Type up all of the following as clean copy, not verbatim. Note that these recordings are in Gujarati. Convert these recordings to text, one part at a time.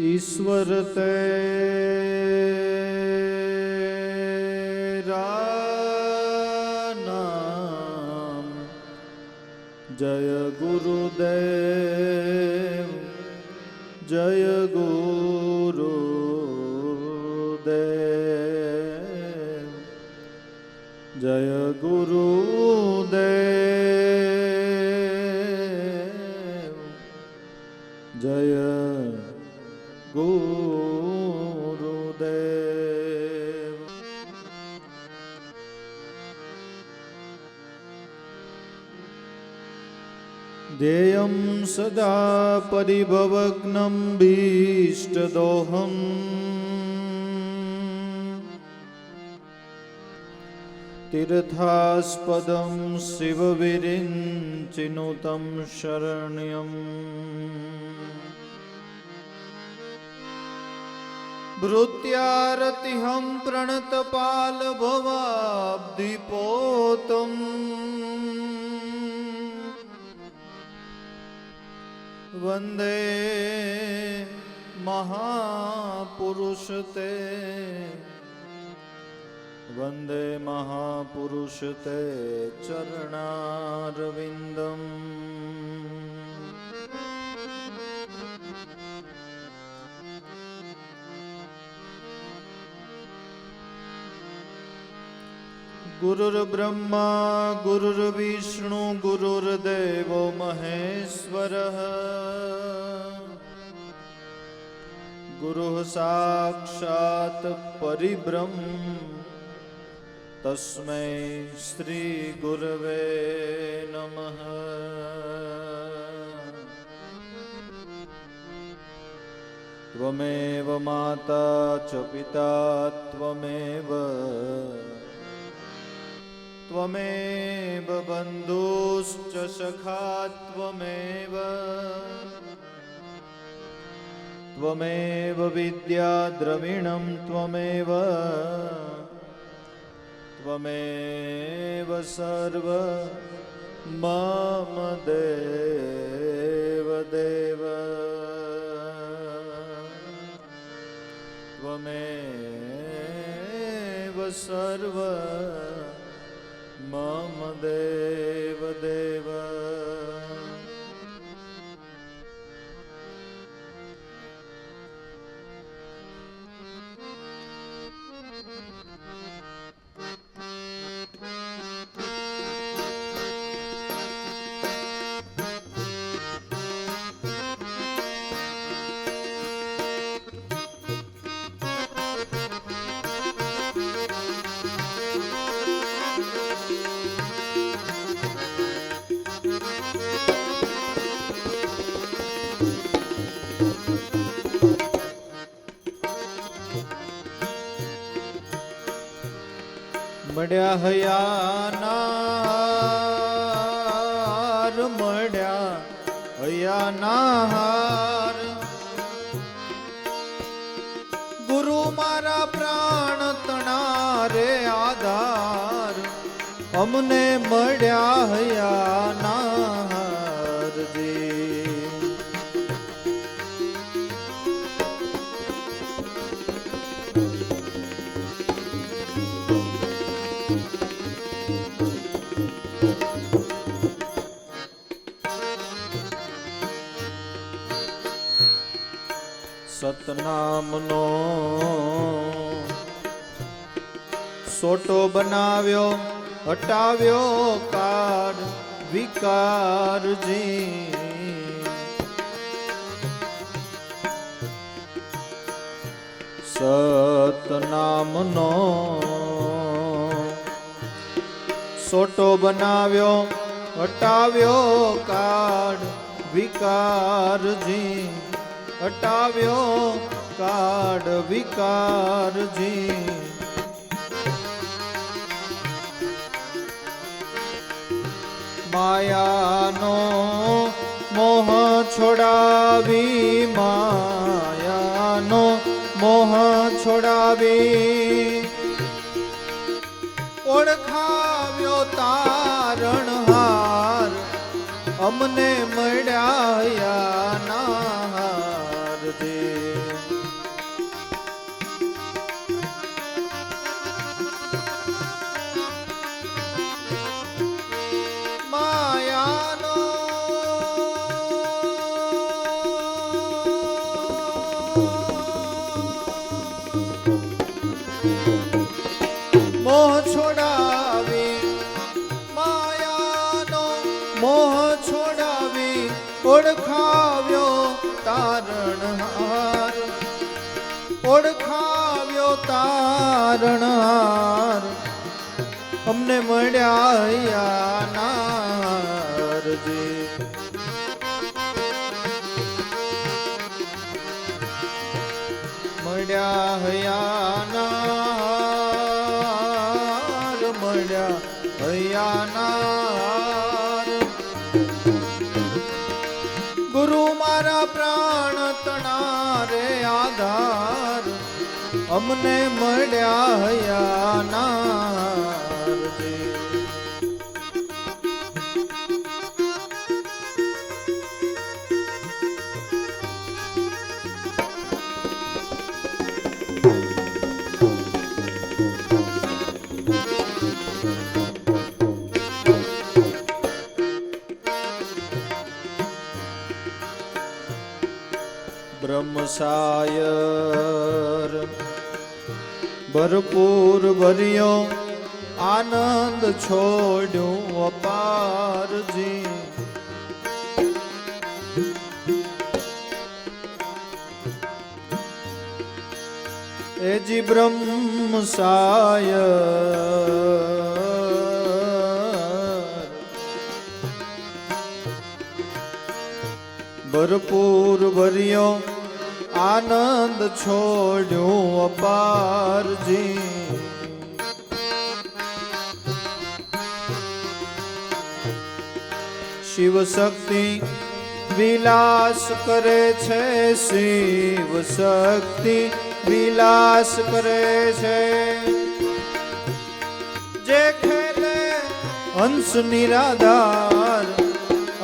ईश्वर तेरा नाम जय गुरुदेव जय गुरुदेव जय गुरुदेव जय गुरुदेव। ध्येयं सदा परिभवग्नं भीष्टदोहम् तीर्थास्पदं शिवविरिञ्चिनुतं शरण्यम् भृत्यारतिहं प्रणतपाल भवाब्धिपोतम् वन्दे महापुरुषते वन्दे महापुरुषते चरणारविन्दम्। गुरुर्ब्रह्मा गुरुर्विष्णु गुरुर्देवो महेश्वरः गुरुः साक्षात् परिब्रह्म तस्मै श्री गुरवे नमः। त्वमेव माता च पिता त्वमेव त्वमेव बन्धुश्च सखा त्वमेव त्वमेव विद्या द्रविणं त्वमेव त्वमेव सर्व मम देव देव त्वमेव सर्व मम देव देव। મળ્યા હયાનાર મળ્યા હયાનાર ગુરુ મારા પ્રાણ તણારે આધાર અમને મળ્યા હયાનારજી। સતનામનો સોટો બનાવ્યો હટાવ્યો કાર વિકારજી। સતનામનો સોટો બનાવ્યો હટાવ્યો કાળ વિકારજી, હટાવ્યો કાળ વિકારજી. માયાનો મોહ છોડાવી, માયાનો મોહ છોડાવી, ઓળખાવ્યો તારણહાર, અમને મળ્યા નાર દે. માયાનો મોહ છોડાવી, માયાનો મોહ છોડાવી, ઓળખાવ્યો તારણહાર, ઓળખાવ્યો તારણહાર, અમને મળ્યા નારજી. મળ્યા હયાનાર, મળ્યા હયાનાર. ગુરુ મારા પ્રાણ તણારે આધાર, અમને મળ્યા હયાનાર. બ્રહ્મસાયર ભરપૂર ભર્યો, આનંદ છોડ્યું અપારજી. એજી બ્રહ્મસાયર ભરપૂર ભર્યો, આનંદ છોડ્યું અપારજી. શિવ શક્તિ વિલાસ કરે છે, શિવ શક્તિ વિલાસ કરે છે. જે ખેલે હંસ નિરાધાર,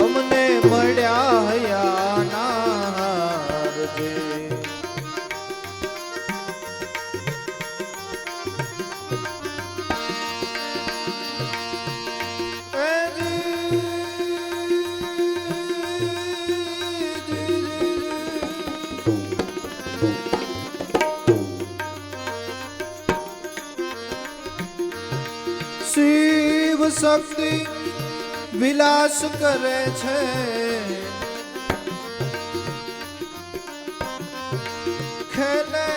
અમને મળ્યા હયાનાર જે. શિવ શક્તિ વિલાસ કરે છે, ખેલે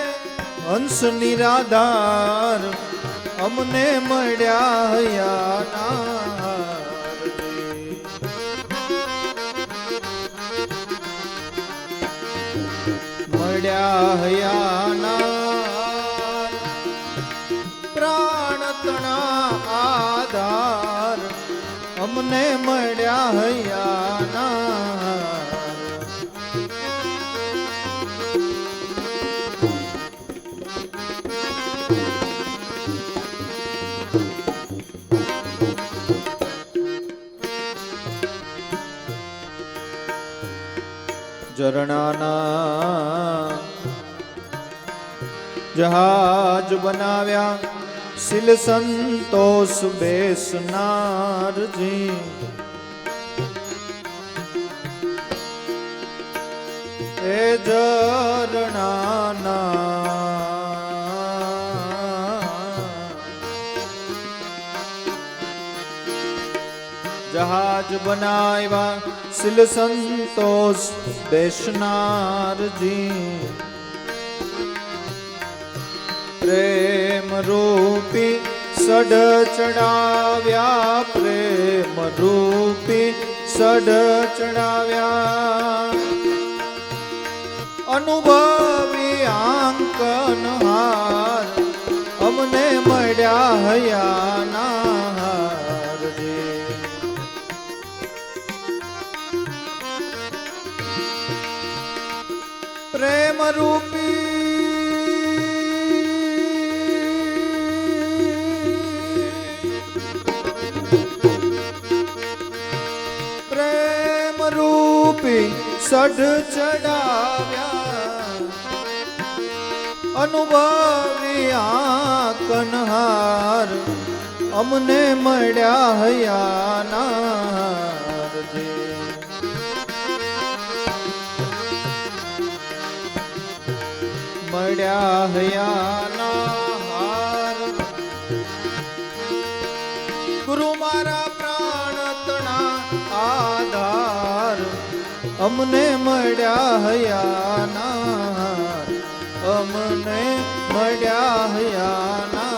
હંસ નિરાધાર, અમને મળ્યા હયાનાર. મળ્યા હયાનાર, પ્રાણ તણા આધાર, અમને મળ્યા હયાનાર. ઝરણાના જહાજ બનાવ્યા, શીલ સંતોષ બેસનારજી. એ ઝરણાના જહાજ બનાવ્યા, શીલ સંતોષ બેસનારજી. પ્રેમ રૂપી સડ ચડાવ્યા, પ્રેમ રૂપી સડ ચડાવ્યા અનુભવી આંકન હાર અમને મળ્યા હયાના હારજી પ્રેમ રૂપી સડ ચડાવ્યા અનુભવી આંકનહાર અમને મળ્યા હયાના મળ્યા હયાના હાર ગુરુ મારા પ્રાણ તણા આધાર અમને મળ્યા હયાના અમને મળ્યા હયાના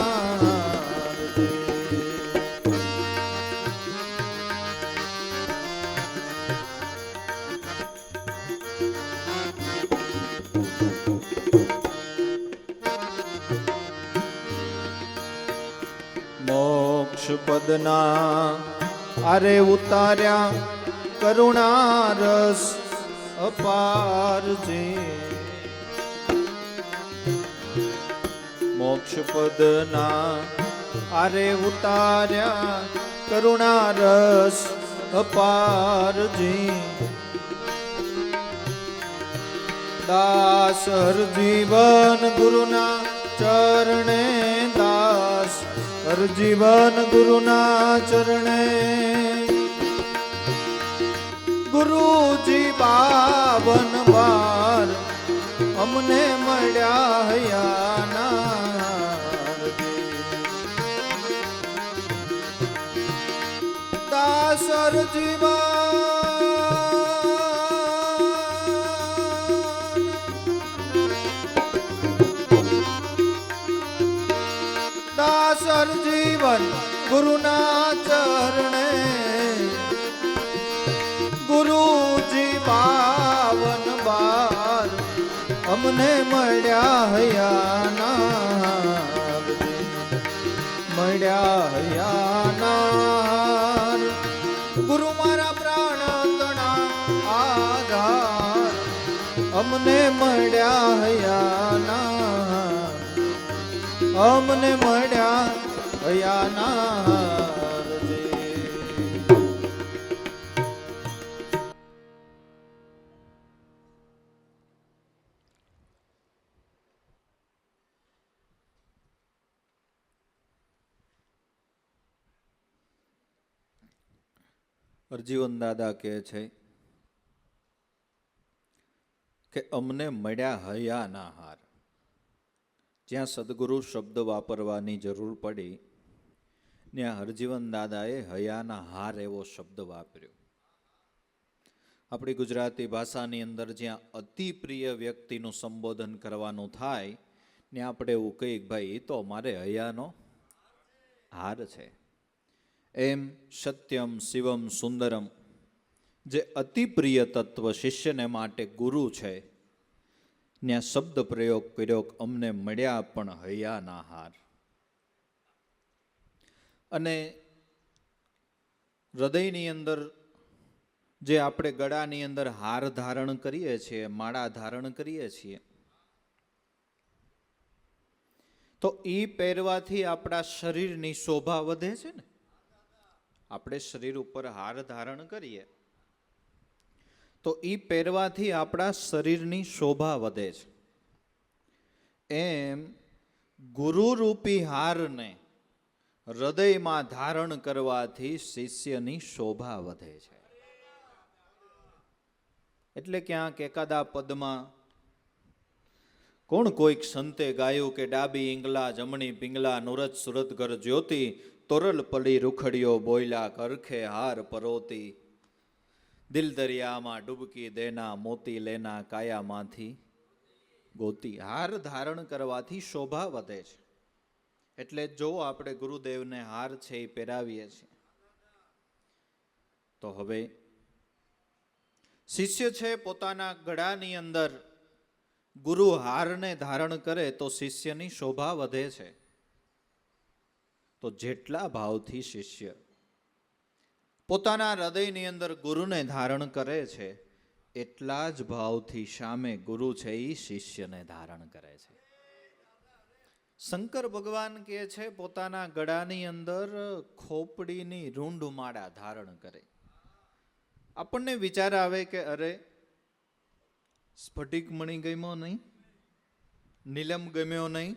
મોક્ષ પદના આરે ઉતાર્યા કરુણા રસ અપારજે મોક્ષ પદના આરે ઉતાર્યા કરુણા રસ અપારજે દાસ હર જીવન ગુરુના ચરણે દાસ હર જીવન ગુરુના ચરણે ગુરુજી બાવન વાર અમને મળ્યા હયાના દાસર જીવન દાસર જીવન ગુરુના ચરણે ગુરુજી બાવન બાર અમને મળ્યા હયાના મળ્યા હયાના ગુરુ મારા પ્રાણ તણા આધાર અમને મળ્યા હયાના અમને મળ્યા હયાના અરજીવન દાદા કહે છે કે અમને મળ્યા હયાના હાર. જ્યાં સદગુરુ શબ્દ વાપરવાની જરૂર પડી ત્યાં હરજીવન દાદાએ હયાના હાર એવો શબ્દ વાપર્યો. આપણી ગુજરાતી ભાષાની અંદર જ્યાં અતિ પ્રિય વ્યક્તિનું સંબોધન કરવાનું થાય ત્યાં આપણે એવું કહીએ ભાઈ એ તો મારે હયાનો હાર છે. એમ સત્યમ શિવમ સુંદરમ જે અતિ પ્રિય તત્વ શિષ્યને માટે ગુરુ છે ત્યાં શબ્દ પ્રયોગ કર્યો અમને મળ્યા પણ હૈયાના હાર. અને હૃદયની અંદર જે આપણે ગળાની અંદર હાર ધારણ કરીએ છીએ, માળા ધારણ કરીએ છીએ, તો એ પહેરવાથી આપણા શરીરની શોભા વધે છે ને. આપણે શરીર ઉપર હાર ધારણ કરીએ તો એ પહેરવાથી આપણા શરીરની શોભા વધે છે. એમ ગુરુરૂપી હારને હૃદયમાં ધારણ કરવાથી શિષ્યની શોભા વધે છે. એટલે ક્યાંક એકાદા પદમાં કોણ કોઈક સંતે ગાયું કે ડાબી ઈંગલા જમણી પિંગલા નુરત સુરત ઘર જ્યોતિ તોરલ પડી રૂખડિયો બોયલા કરખે હાર પરોતી દિલ દરિયામાં ડૂબકી દેના મોતી લેના કાયામાંથી ગોતી. હાર ધારણ કરવાથી શોભા વધે છે. એટલે જો આપણે ગુરુદેવને હાર છે એ પહેરાવીએ છીએ તો હવે શિષ્ય છે પોતાના ગળાની અંદર ગુરુ હારને ધારણ કરે તો શિષ્યની શોભા વધે છે. તો જેટલા ભાવથી શિષ્ય પોતાના હૃદયની અંદર ગુરુને ધારણ કરે છે, એટલા જ ભાવથી સામે ગુરુ છે એ શિષ્યને ધારણ કરે છે. શંકર ભગવાન કહે છે પોતાના ગળાની અંદર ખોપડીની રૂંઢ માળા ધારણ કરે. આપણને વિચાર આવે કે અરે સ્ફટિક મણી ગમ્યો નહીં, નીલમ ગમ્યો નહીં,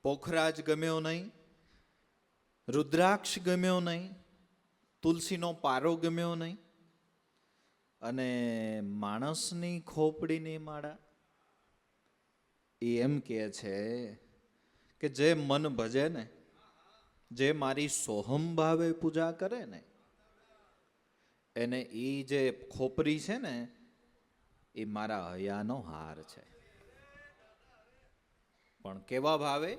પોખરાજ ગમ્યો નહીં, રુદ્રાક્ષ ગમ્યો નહીં, તુલસીનો પારો ગમ્યો નહીં, અને માણસની ખોપડીની માળા. એ એમ કહે છે કે જે મન ભજે ને, જે મારી સોહમ ભાવે પૂજા કરે ને, એને એ જે ખોપરી છે ને એ મારા હૈયાનો હાર છે. પણ કેવા ભાવે?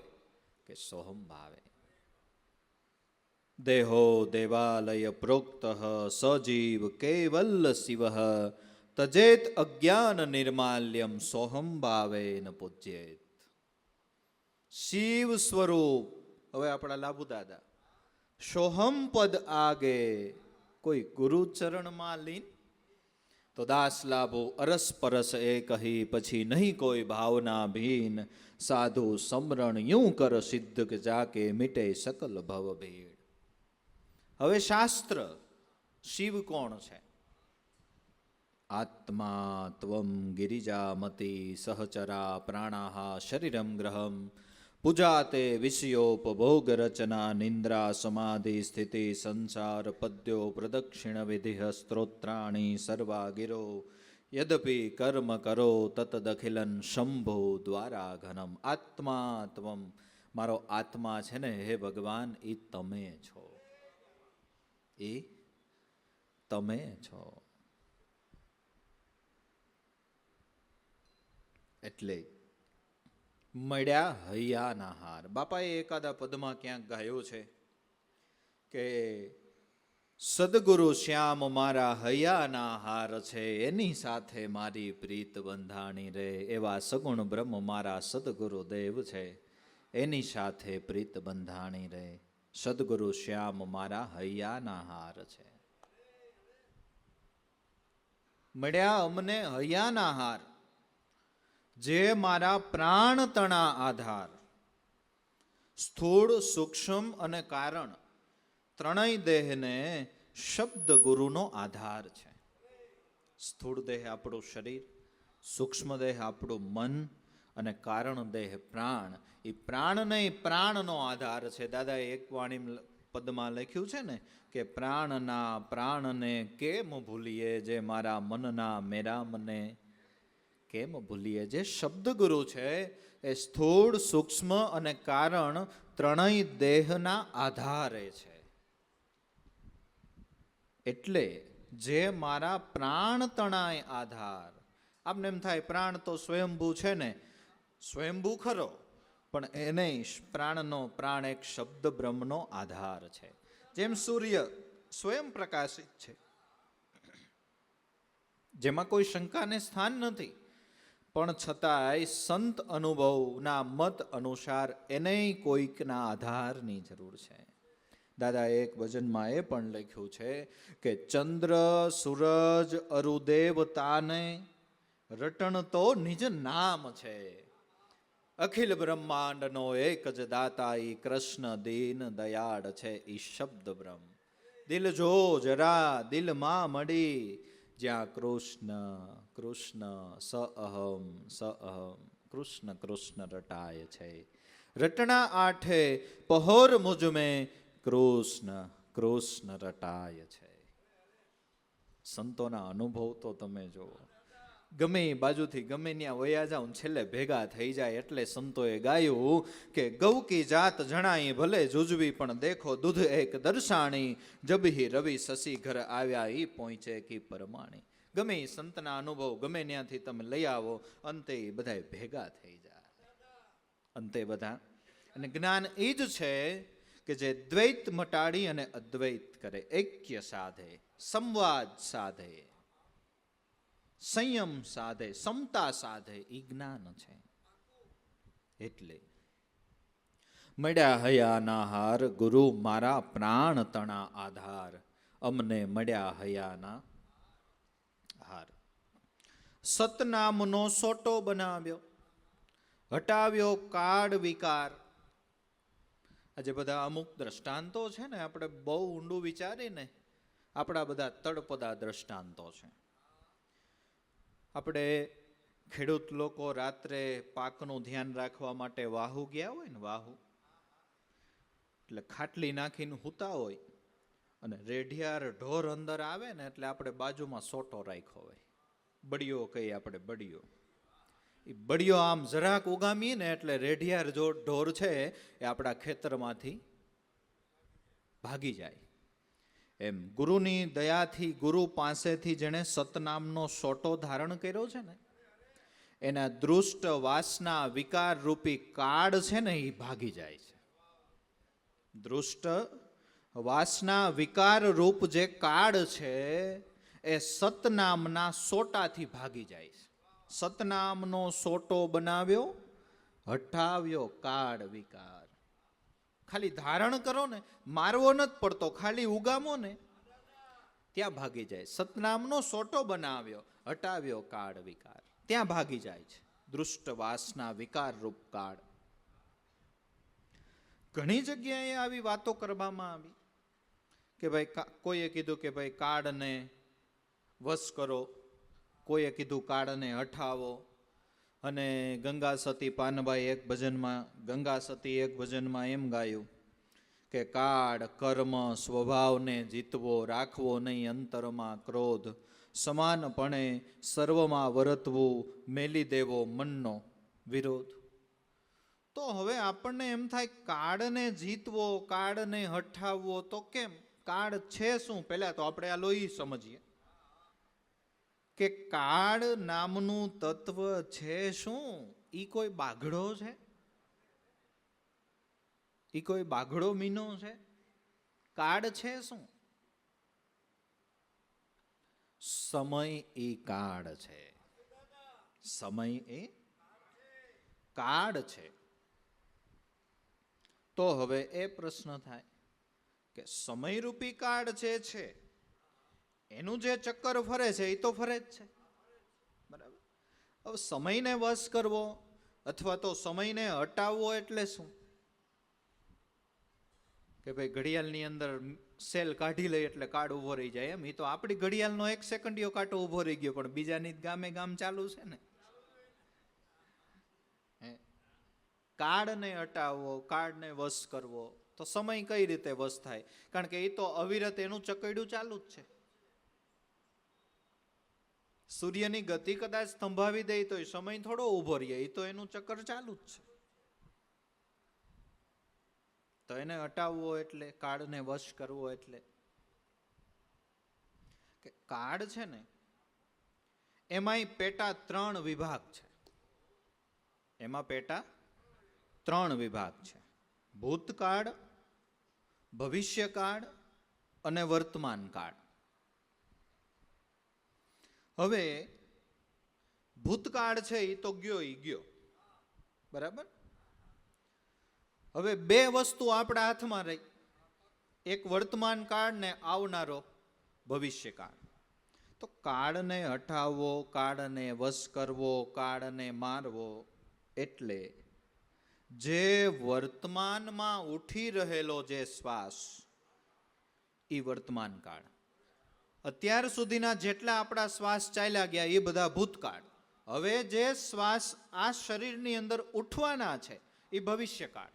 કે સોહમ ભાવે. દેહો દેવાલય પ્રોક્ત સજીવ કેવલ શિવ તજેત અજ્ઞાન નિર્માલ્યમ સોહમ ભાવે ન પૂજ્યેત. શિવ સ્વરૂપ, હવે આપણા લાભુ દાદા, સોહમ પદ આગે કોઈ ગુરુ ચરણમાં લીન, તો દાસ લાભો અરસ પરસ એ કહી પછી નહીં કોઈ ભાવના ભીન, સાધુ સમરણ યું કર સિદ્ધ કે જાકે મિટે સકલ ભવ ભીડ. હવે શાસ્ત્ર શિવ કોણ છે? આત્મા ત્વમ ગિરિજામતી સહચરા પ્રાણાહ શરીરમ ગ્રહમ પૂજાતે વિષયોપભોગ રચના નિંદ્રા સમાધિ સ્થિતિ સંસાર પદ્યો પ્રદક્ષિણ વિધિ સ્ત્રોત્રાણી સર્વા ગિરો યદપિ કર્મ કરો તતદખિલન શંભો દ્વારા ઘનમ. આત્મા ત્વમ, મારો આત્મા છે ને હે ભગવાન, એ તમે છો, એ તમે છો. એટલે મળ્યા હૈયાના હાર. બાપાએ એકાદા પદમાં ક્યાંક ગાયો છે કે સદગુરુ શ્યામ મારા હૈયાના હાર છે, એની સાથે મારી પ્રીત બંધાણી રે. એવા સગુણ બ્રહ્મ મારા સદગુરુ દેવ છે, એની સાથે પ્રીત બંધાણી રે. સદગુરુ શ્યામ મારા હૈયાના હાર છે. મળ્યા અમને હૈયાના હાર, જે મારા પ્રાણ તણા આધાર. સ્થૂળ સૂક્ષ્મ અને કારણ ત્રણેય દેહને શબ્દ ગુરુનો આધાર છે. સ્થૂળ દેહ આપણું શરીર, સૂક્ષ્મ દેહ આપણું મન, અને કારણ દેહ પ્રાણ. એ પ્રાણને પ્રાણનો આધાર છે. દાદાએ એક વાણી પદમાં લખ્યું છે ને કે પ્રાણના પ્રાણને કેમ ભૂલીએ, જે મારા મનના મેરા મને કેમ ભૂલીએ. જે શબ્દ ગુરુ છે એ સ્થૂળ સૂક્ષ્મ અને કારણ ત્રણેય દેહના આધારે છે. એટલે જે મારા પ્રાણ તણાય આધાર. આપને એમ થાય પ્રાણ તો સ્વયંભૂ છે ને, સ્વયંભૂ ખરો, પણ એને પ્રાણનો પ્રાણ એક શબ્દ બ્રહ્મનો આધાર છે. જેમ સૂર્ય સ્વયં પ્રકાશિત છે, જેમાં કોઈ શંકાને સ્થાન નથી, પણ છતાંય સંત અનુભવના મત અનુસાર એને કોઈકના આધારની જરૂર છે. દાદા એક ભજનમાં એ પણ લખ્યું છે કે ચંદ્ર સૂરજ અરુદેવ તાને રટણ તો નિજ નામ છે. અખિલ બ્રહ્માંડનો એક જ દાતા ઈ કૃષ્ણ દીન દયાળ છે. ઈ શબ્દ બ્રહ્મ દિલ જો જરા દિલમાં મળી, જ્યાં કૃષ્ણ કૃષ્ણ સ અહમ કૃષ્ણ કૃષ્ણ રટાય છે. રટણા આઠે પહોર મુજ મેં કૃષ્ણ કૃષ્ણ રટાય છે. સંતોના અનુભવ તો તમે જુઓ. ગમે એ બાજુથી ગમે ત્યાં વયા જાઓ, છેલ્લે ભેગા થઈ જાય. એટલે સંતોએ ગાયું કે ગૌ કી જાત જણાઈ ભલે જુજવી, પણ દેખો દૂધ એક દર્શાણી, જબહી રવિ શશી ઘર આવ્યા ઈ પહોંચે કી પરમાણી. ગમે એ સંતના અનુભવ ગમે ત્યાંથી તમે લઈ આવો, અંતે એ બધા ભેગા થઈ જાય. અંતે બધા, અને જ્ઞાન એ જ છે કે જે દ્વૈત મટાડી અને અદ્વૈત કરે, ઐક્ય સાધે, સંવાદ સાધે. સંયમ સાધે, સમતા સાધે, એ જ્ઞાન છે. એટલે મળ્યા હૈયાના હાર, ગુરુ મારા પ્રાણ તણા આધાર, અમને મળ્યા હૈયાના હાર. સતનામનો સોટો બનાવ્યો, હટાવ્યો કાળ વિકાર. આજે બધા અમુક દ્રષ્ટાંતો છે ને, આપણે બહુ ઊંડું વિચારીને આપણા બધા તળપદા દ્રષ્ટાંતો છે. આપણે ખેડૂત લોકો રાત્રે પાકનું ધ્યાન રાખવા માટે વાહુ ગયા હોય ને, વાહુ એટલે ખાટલી નાખીને સૂતા હોય અને રેઢિયાર ઢોર અંદર આવે ને એટલે આપણે બાજુમાં સોટો રાખ્યો હોય, બળિયો કહીએ આપણે, બળિયો. એ બળિયો આમ જરાક ઉગામીએ ને એટલે રેઢિયાર જો ઢોર છે એ આપણા ખેતરમાંથી ભાગી જાય. એમ ગુરુની દયાથી, ગુરુ પાસેથી જેણે સતનામનો સોટો ધારણ કર્યો છે ને, એના દૃષ્ટ વાસના વિકાર રૂપી કાળ છે ને એ ભાગી જાય છે. દૃષ્ટ વાસના વિકાર રૂપ જે કાળ છે એ સતનામના સોટાથી ભાગી જાય છે. સતનામનો સોટો બનાવ્યો, હટાવ્યો કાળ વિકાર. ખાલી ધારણ કરો ને, મારવો નથી પડતો, ખાલી ઉગામો ને ત્યાં ભાગી જાય. સતનામનો સોટો બનાવ્યો, હટાવ્યો કાળ વિકાર, ત્યાં ભાગી જાય છે દૃષ્ટ વાસના વિકાર રૂપ કાળ. ઘણી જગ્યાએ આવી વાતો કરવામાં આવી કે ભાઈ કોઈએ કીધું કે ભાઈ કાળને વશ કરો, કોઈએ કીધું કાળને હટાવો. અને ગંગા સતી પાનભાઈ એક ભજનમાં, ગંગા સતી એક ભજનમાં એમ ગાયું કે કાળ કર્મ સ્વભાવને જીતવો, રાખવો નહીં અંતરમાં ક્રોધ, સમાનપણે સર્વમાં વર્તવું, મેલી દેવો મનનો વિરોધ. તો હવે આપણને એમ થાય કાળને જીતવો, કાળને હટાવવો, તો કેમ? કાળ છે શું? પહેલા તો આપણે આ લોહી સમજીએ કે કાળ નામનું તત્વ છે શું? ઈ કોઈ બાઘડો છે? ઈ કોઈ બાઘડો મીનો છે? કાળ છે શું? સમય એ કાળ છે. સમય એ કાળ છે. તો હવે એ પ્રશ્ન થાય કે સમયરૂપી કાળ જે છે એનું જે ચક્કર ફરે છે એ તો ફરે જ છે, બરાબર. હવે સમયને વશ કરવો અથવા તો સમયને હટાવવો એટલે શું? કે ભાઈ ઘડિયાળની અંદર સેલ કાઢી લઈ એટલે કાળ ઉભો રહી જાય એમ? એ તો આપણી ઘડિયાળનો 1 સેકન્ડિયો કાંટો ઉભો રહી ગયો, પણ બીજાની ગામે ગામ ચાલુ છે ને. કાળને હટાવવો, કાળને વશ કરવો, તો સમય કઈ રીતે વશ થાય? કારણ કે એ તો અવિરત એનું ચકડ્યું ચાલુ જ છે. સૂર્યની ગતિ કદાચ સ્તંભાવી દે તો સમય થોડો ઉભો રહે, એ તો એનું ચક્કર ચાલુ જ છે. તો એને હટાવવો એટલે, કાળને વશ કરવો એટલે કે કાળ છે ને એમાંય પેટા 3 વિભાગ છે. એમાં પેટા 3 વિભાગ છે: ભૂતકાળ, ભવિષ્યકાળ અને વર્તમાન કાળ. હવે ભૂતકાળ છે એ તો ગયો, બરાબર. હવે 2 વસ્તુ આપણા હાથમાં રહી, એક વર્તમાન કાળ ને આવનારો ભવિષ્યકાળ. તો કાળને હટાવવો, કાળને વશ કરવો, કાળને મારવો એટલે જે વર્તમાનમાં ઉઠી રહેલો જે શ્વાસ, એ વર્તમાન કાળ. અત્યાર સુધીના જેટલા આપણા શ્વાસ ચાલ્યા ગયા એ બધા ભૂતકાળ. હવે જે શ્વાસ આ શરીરની અંદર ઉઠવાના છે એ ભવિષ્યકાળ.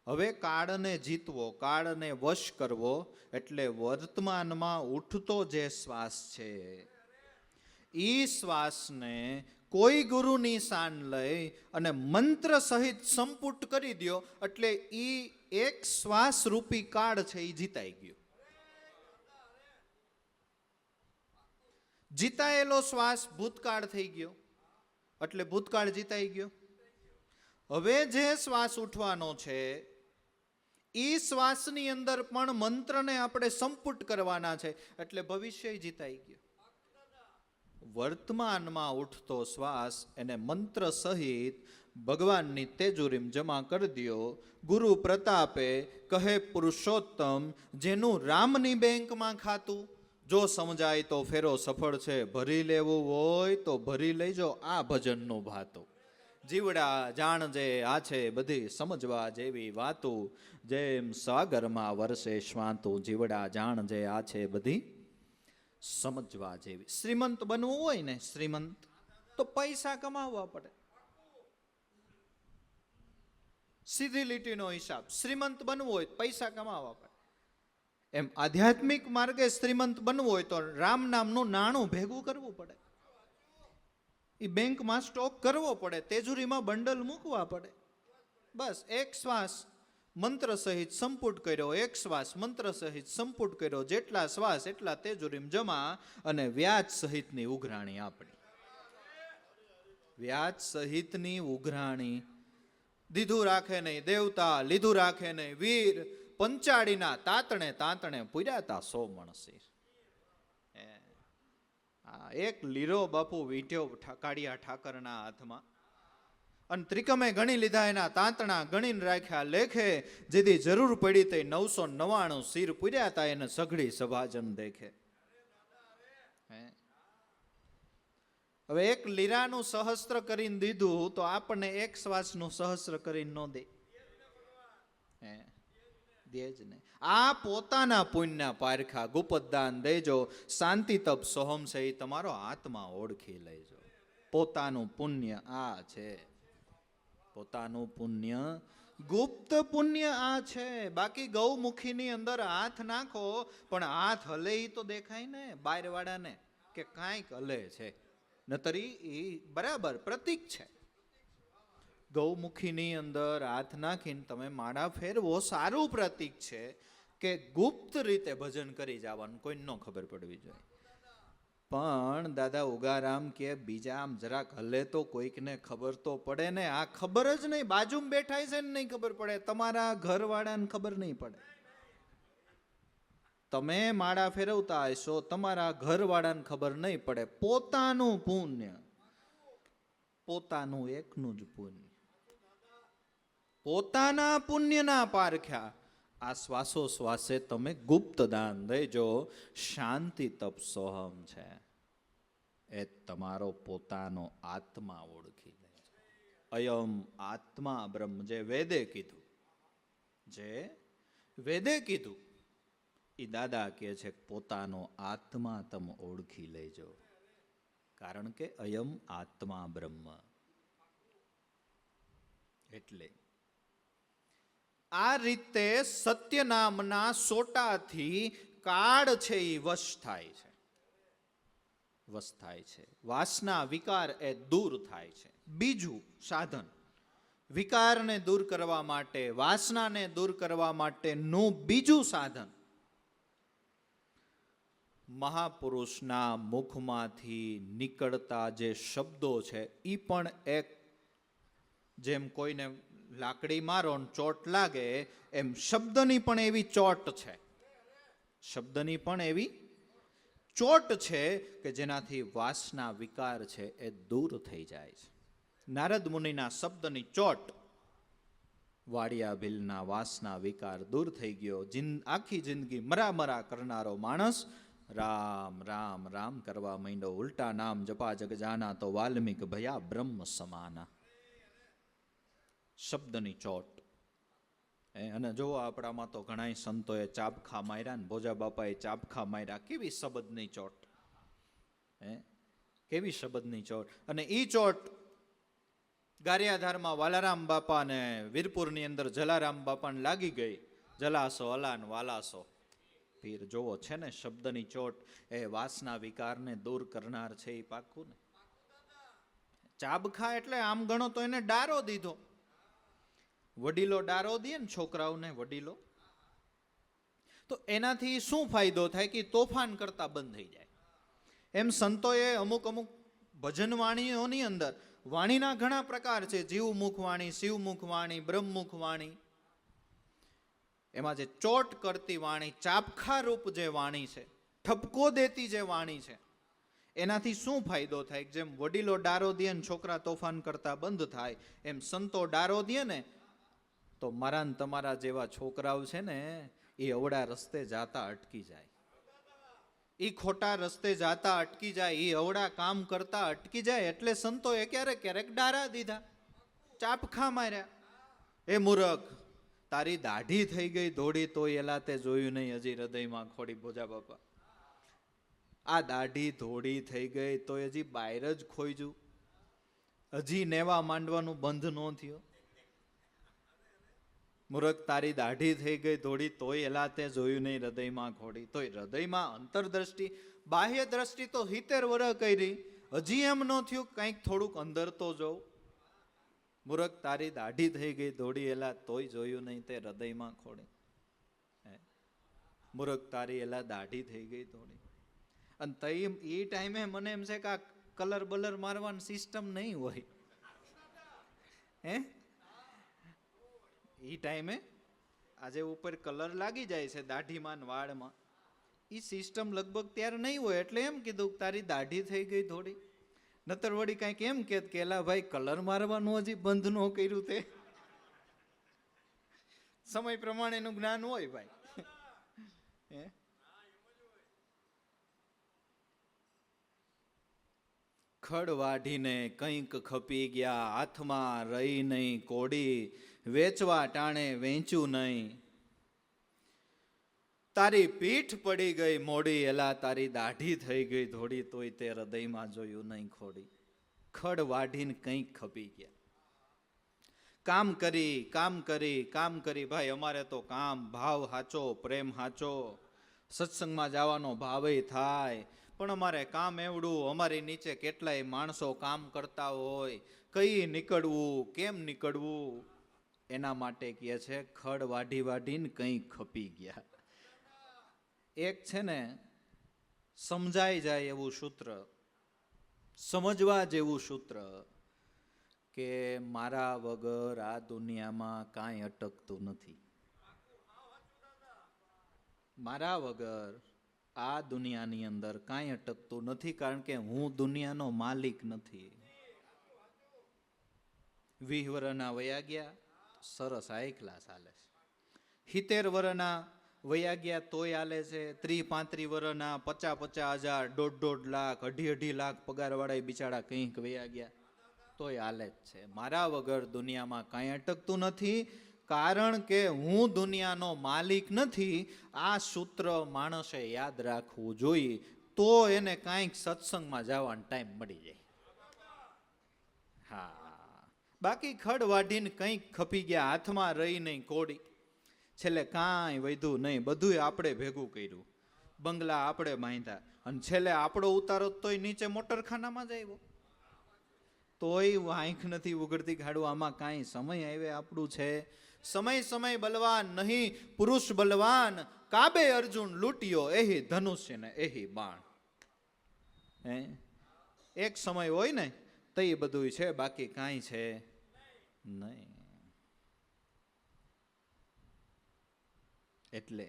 હવે કાળને જીતવો, કાળને વશ કરવો એટલે વર્તમાનમાં ઉઠતો જે શ્વાસ છે એ શ્વાસને કોઈ ગુરુની શાન લઈ અને મંત્ર સહિત સંપુટ કરી દો એટલે એ એક શ્વાસ રૂપી કાળ છે એ જીતાઈ ગયો. જીતાયેલો શ્વાસ ભૂતકાળ થઈ ગયો એટલે ભૂતકાળ જીતાઈ ગયો. હવે જે શ્વાસ ઉઠવાનો છે એ શ્વાસની અંદર પણ મંત્રને આપણે સંપુટ કરવાના છે એટલે ભવિષ્ય જીતાઈ ગયો. વર્તમાનમાં ઉઠતો શ્વાસ એને મંત્ર સહિત ભગવાનની તેજુરીમાં જમા કરી દ્યો. ગુરુ પ્રતાપે કહે પુરુષોત્તમ, જેનું રામની બેંકમાં ખાતું. જો સમજાય તો ફેરો સફળ છે, ભરી લેવું હોય તો ભરી લેજો આ ભજનનું ભાતું. જીવડા જાણજે આ છે બધી સમજવા જેવી વાતું, જેમ સાગરમાં વરસે શ્વાતું. જીવડા જાણજે આ છે બધી સમજવા જેવી. શ્રીમંત બનવું હોય ને, શ્રીમંત તો પૈસા કમાવવા પડે. સીધી લીટીનો હિસાબ. શ્રીમંત બનવું હોય પૈસા કમાવવા પડે. એમ આધ્યાત્મિક માર્ગે શ્રીમંત બનવું હોય તો રામ નામનું નાણું ભેગું કરવું પડે. એ બેંકમાં સ્ટોક કરવો પડે, તેજુરીમાં બંડલ મૂકવા પડે. બસ એક શ્વાસ મંત્ર સહિત સંપુટ કર્યો, એક શ્વાસ મંત્ર સહિત સંપુટ કર્યો, જેટલા શ્વાસ એટલા તેજુરીમાં જમા, અને વ્યાજ સહિતની ઉઘરાણી આપણી. વ્યાજ સહિતની ઉઘરાણી. દીધું રાખે નહીં દેવતા, લીધું રાખે નહીં વીર, પંચાળીના તાતણે તાતણે પૂર્યાતા 100 મણસી. એક લીરો બાપુ વીટ્યો કાળિયા ઠાકરના હાથમાં, અને ત્રિકમે ગણી લીધા એના તાંતણા, ગણીને રાખ્યા લેખે. જેથી જરૂર પડી તે 999 શિર પૂર્યાતા, એને સઘળી સભાજન દેખે. હવે એક લીરાનું સહસ્ત્ર કરીને દીધું તો આપણને એક શ્વાસનું સહસ્ત્ર કરીને ન દે, દે જ નહીં. આ પોતાના પુણ્યના પારખા. ગુપતદાન દેજો, શાંતિ તપ સોહમ છે, એ તમારો આત્મા ઓળખી લેજો. પોતાનું પુણ્ય આ છે, પોતાનું પુણ્ય, ગુપ્ત પુણ્ય આ છે. બાકી ગૌમુખીની અંદર હાથ નાખો પણ હાથ હલે ઈ તો દેખાય ને બારવાળાને કે કાંઈક હલે છે, નતરી એ બરાબર પ્રતીક છે. ગૌમુખીની અંદર હાથ નાખીને તમે માળા ફેરવો, સારું પ્રતીક છે કે ગુપ્ત રીતે ભજન કરી જવાનું, કોઈને ન ખબર પડવી જોઈએ. પણ દાદા ઉગારામ કે બીજા આમ જરાક હલે તો કોઈકને ખબર તો પડે ને. આ ખબર જ નહીં, બાજુમાં બેઠા છે ને નહીં ખબર પડે, તમારા ઘરવાળાને ખબર નહીં પડે. તમે માળા ફેરવતા હશો, તમારા ઘરવાળાને ખબર નહીં પડે. પોતાનું પુણ્ય, પોતાનું એકનું જ પુણ્ય, પોતાના પુણ્યના પારખ્યા. આ શ્વાસો શ્વાસે તમે ગુપ્ત દાન દેજો. શાંતિ તપ સોહમ છે એ તમારો પોતાનો આત્મા ઓળખી લે. અયમ આત્મા બ્રહ્મ, જે વેદે કીધું, જે વેદે કીધું, એ દાદા કહે છે પોતાનો આત્મા તમે ઓળખી લેજો. કારણ કે અયમ આત્મા બ્રહ્મ. એટલે આ રીતે સત્ય નામના સોટાથી કાળ છે એ વશ થાય છે, વશ થાય છે. વાસના વિકાર એ દૂર થાય છે. બીજું સાધન વિકારને દૂર કરવા માટે, વાસનાને દૂર કરવા માટેનું બીજું સાધન, મહાપુરુષના મુખમાંથી નીકળતા જે શબ્દો છે એ પણ એક, જેમ કોઈને લાકડી મારો ને ચોટ લાગે એમ શબ્દની પણ એવી ચોટ છે, શબ્દની પણ એવી ચોટ છે કે જેનાથી વાસના વિકાર છે એ દૂર થઈ જાય છે. નારદ મુનિના શબ્દની ચોટ, વાડિયા ભીલના વાસના વિકાર દૂર થઈ ગયો. આખી જિંદગી મરા મરા કરનારો માણસ રામ રામ રામ કરવા માંડ્યો. ઉલટા નામ જપા જગ જાના, તો વાલ્મીક ભયા બ્રહ્મ સમાના. શબ્દની ચોટ. અને જો આપણામાં તો ઘણા સંતોએ ચાબખા માર્યા ને, ભોજા બાપાએ ચાબખા માર્યા. કેવી શબ્દની ચોટ, કેવી શબ્દની ચોટ. અને ઈ ચોટ ગારિયાધારમાં વાલારામ બાપા ને વીરપુરની અંદર જલારામ બાપાને લાગી ગઈ. જલાસો અલાન વાલાસો પીર. જોવો છે ને શબ્દની ચોટ એ વાસના વિકારને દૂર કરનાર છે. એ પાક્કું ને. ચાબખા એટલે આમ ગણો તો એને ડારો દીધો. વડીલો ડારો દે ને છોકરાઓને, વડીલો, તો એનાથી શું ફાયદો થાય કે તોફાન કરતા બંધ થઈ જાય. એમ સંતોએ અમુક અમુક ભજન વાણીઓની અંદર, વાણીના ઘણા પ્રકાર છે. જીવમુખ વાણી, શિવમુખ વાણી, બ્રહ્મમુખ વાણી. એમાં જે ચોટ કરતી વાણી, ચાપખા રૂપ જે વાણી છે, ઠપકો દેતી જે વાણી છે, એનાથી શું ફાયદો થાય? જેમ વડીલો ડારો દે ને છોકરા તોફાન કરતા બંધ થાય, એમ સંતો ડારો દે ને તો મારા ને તમારા જેવા છોકરાઓ છે ને એ અવળા રસ્તે જાતા અટકી જાય, એ ખોટા રસ્તે જાતા અટકી જાય, એ અવળા કામ કરતા અટકી જાય. એટલે સંતોએ ક્યારેક ક્યારેક ડારા દીધા, ચાપખા માર્યા. એ મૂરખ, તારી દાઢી થઈ ગઈ ધોળી તોય એલા તે જોયું નહીં હજી હૃદયમાં ખોડી. ભોજા બાપા, આ દાઢી ધોળી થઈ ગઈ તો હજી બહાર જ ખોઈજું, હજી નેવા માંડવાનું બંધ ન થયો. મૂરખ, તારી દાઢી થઈ ગઈ ધોળી તોય એલા તે જોયું નહીં હૃદયમાં ખોડી. તોય હૃદયમાં અંતરદ્રષ્ટિ, બાહ્ય દ્રષ્ટિ તો 70 વર્ષ કરી, હજી એમ ન થયું કંઈક થોડુંક અંદર તો જોઉં. મૂરખ, તારી દાઢી થઈ ગઈ ધોળી એલા તોય જોયું નહીં તે હૃદયમાં ખોડી. મૂરખ, તારી એલા દાઢી થઈ ગઈ ધોળી. અને તઈ એ ટાઈમે મને એમ છે કે આ કલર બલર મારવાની સિસ્ટમ નહીં હોય. હે, એ ટાઈમે આજે ઉપર કલર લાગી જાય છે દાઢીમાં વાળમાં, એ સિસ્ટમ લગભગ ત્યારે નહીં હોય. એટલે એમ કીધું તારી દાઢી થઈ ગઈ થોડી. નતર વળી કાંઈક એમ કે એલા ભાઈ કલર મારવાનું હજી બંધ ન કર્યું તે. સમય પ્રમાણેનું જ્ઞાન હોય ભાઈ. ખડ વાઢીને કંઈક ખપી ગયા, હાથમાં રહી નહીં કોડી, વેચવા ટાણે વેચ્યું નહીં. તારી પીઠ પડી ગઈ મોડી, એલા તારી દાઢી થઈ ગઈ ધોળી તોય તે હૃદયમાં જોયું નહીં ખોડી. ખડ વાઢીને કંઈક ખપી ગયા. કામ કરી કામ કરી કામ કરી, ભાઈ અમારે તો કામ, ભાવ હાચો, પ્રેમ હાચો, સત્સંગમાં જવાનો ભાવે થાય, પણ અમારે કામ એવડું, અમારી નીચે કેટલાય માણસો કામ કરતા હોય, કઈ નીકળવું કેમ નીકળવું, એના માટે કહે છે ખડ વાઢી વાઢીને કંઈક ખપી ગયા. એક છે ને સમજાઈ જાય એવું સૂત્ર, સમજવા જેવું સૂત્ર, કે મારા વગર આ દુનિયામાં કાંઈ અટકતું નથી. મારા વગર આ દુનિયાની અંદર કાંઈ અટકતું નથી, કારણ કે હું દુનિયાનો માલિક નથી. 20 વર્ષના વયા ગયા, સરસ હાઈ ક્લાસ હાલે છે. 70 વર્ષના વયા ગયા તોય હાલે છે. 30-35 વર્ષના 50-50 હજાર, 1.5 લાખ, 2.5 લાખ પગાર વાળા બિચારા કંઈક વયા ગયા તોય હાલે જ છે. મારા વગર દુનિયામાં કાંઈ અટકતું નથી, કારણ કે હું દુનિયાનો માલિક નથી. આ સૂત્ર માણસે યાદ રાખવું જોઈએ, તો એને કાંઈક સત્સંગમાં જવાનો ટાઈમ મળી જાય. હા, બાકી ખડ વાઢીને કંઈક ખપી ગયા, હાથમાં રહી નહીં કોડી. છેલ્લે કાંઈ વધ્યું નહીં, બધું આપણે ભેગું કર્યું, બંગલા આપણે બાંધ્યા, અને છેલ્લે આપણો ઉતારો તોય નીચે મોટરખાનામાં જ આવ્યો, તોય વાંખ નથી ઉઘડતી ગાડું. આમાં કાંઈ સમય આવે આપણું છે. સમય સમય બલવાન નહીં, પુરુષ બલવાન, કાબે અર્જુન લૂંટ્યો, એહી ધનુષ્ય ને એહી બાણ. હે, એક સમય હોય ને તો એ બધું છે, બાકી કાંઈ છે નહીં. એટલે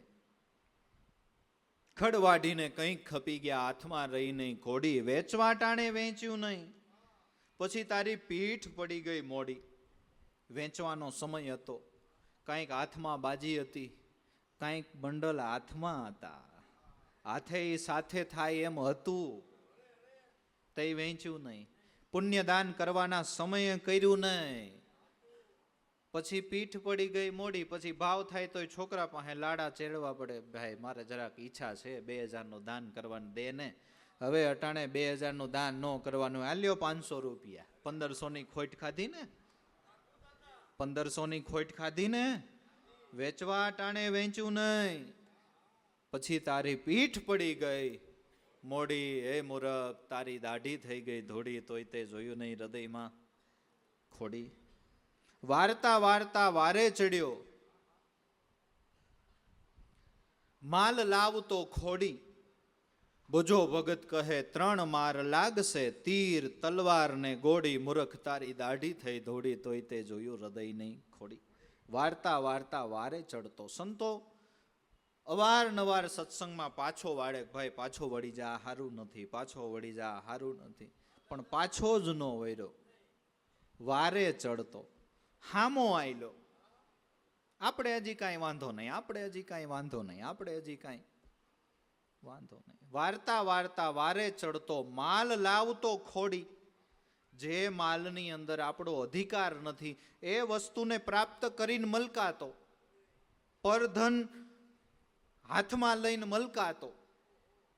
ખડ વાઢીને કંઈક ખપી ગયા, હાથમાં રહી નહીં કોડી, વેચવા ટાણે વેચ્યું નહીં. પછી તારી પીઠ પડી ગઈ મોડી, વેચવાનો સમય હતો, કાંઈક હાથમાં બાજી હતી, કાંઈક બંડલ હાથમાં હતા, હાથે સાથે થાય એમ હતું, તે વેચ્યું નહીં. પુણ્યદાન કરવાના સમયે કર્યું નહીં. પછી પીઠ પડી ગઈ મોડી, પછી ભાવ થાય તો છોકરા પાસે લાડા ચેડવા પડે, ભાઈ મારે જરાક ઈચ્છા છે 2000 નું દાન કરવાનું, દે ને. હવે અટાણે 2000 નું દાન ન કરવાનું, આલ્યો 500 રૂપિયા. 1500 ની ખોટ ખાધી ને, 1500 ની ખોટ ખાધી ને, વેચવા ટાણે વેચ્યું નહીં. પછી તારી પીઠ પડી ગઈ મોડી, એ મૂરખ, તારી દાઢી થઈ ગઈ ધોળી તોય તે જોયું નહીં હૃદયમાં ખોડી. વાર્તા વાર્તા વારે ચડ્યો, માલ લાવતો ખોડી. બોજો ભગત કહે 3 માર લાગશે, તીર તલવાર ને ગોળી. મૂરખ, તારી દાઢી થઈ ધોળી તોય તે જોયું હૃદય નહીં ખોડી. વાર્તા વાર્તા વારે ચડતો. સંતો અવારનવાર સત્સંગમાં પાછો વાળે, ભાઈ પાછો વળી જા, હારું નથી, પાછો વળી જા, હારું નથી, પણ પાછો જ ન વળ્યો. વારે ચડતો, હામો આયલો, આપણે હજી કાંઈ વાંધો નહીં, આપણે હજી કાંઈ વાંધો નહીં, આપણે હજી કાંઈ વાંધો નહીં. વાર્તા વાર્તા વારે ચડતો, માલ લાવતો ખોડી. જે માલની અંદર આપણો અધિકાર નથી એ વસ્તુને પ્રાપ્ત કરીને મલકાતો, પરધન હાથમાં લઈને મલકાતો,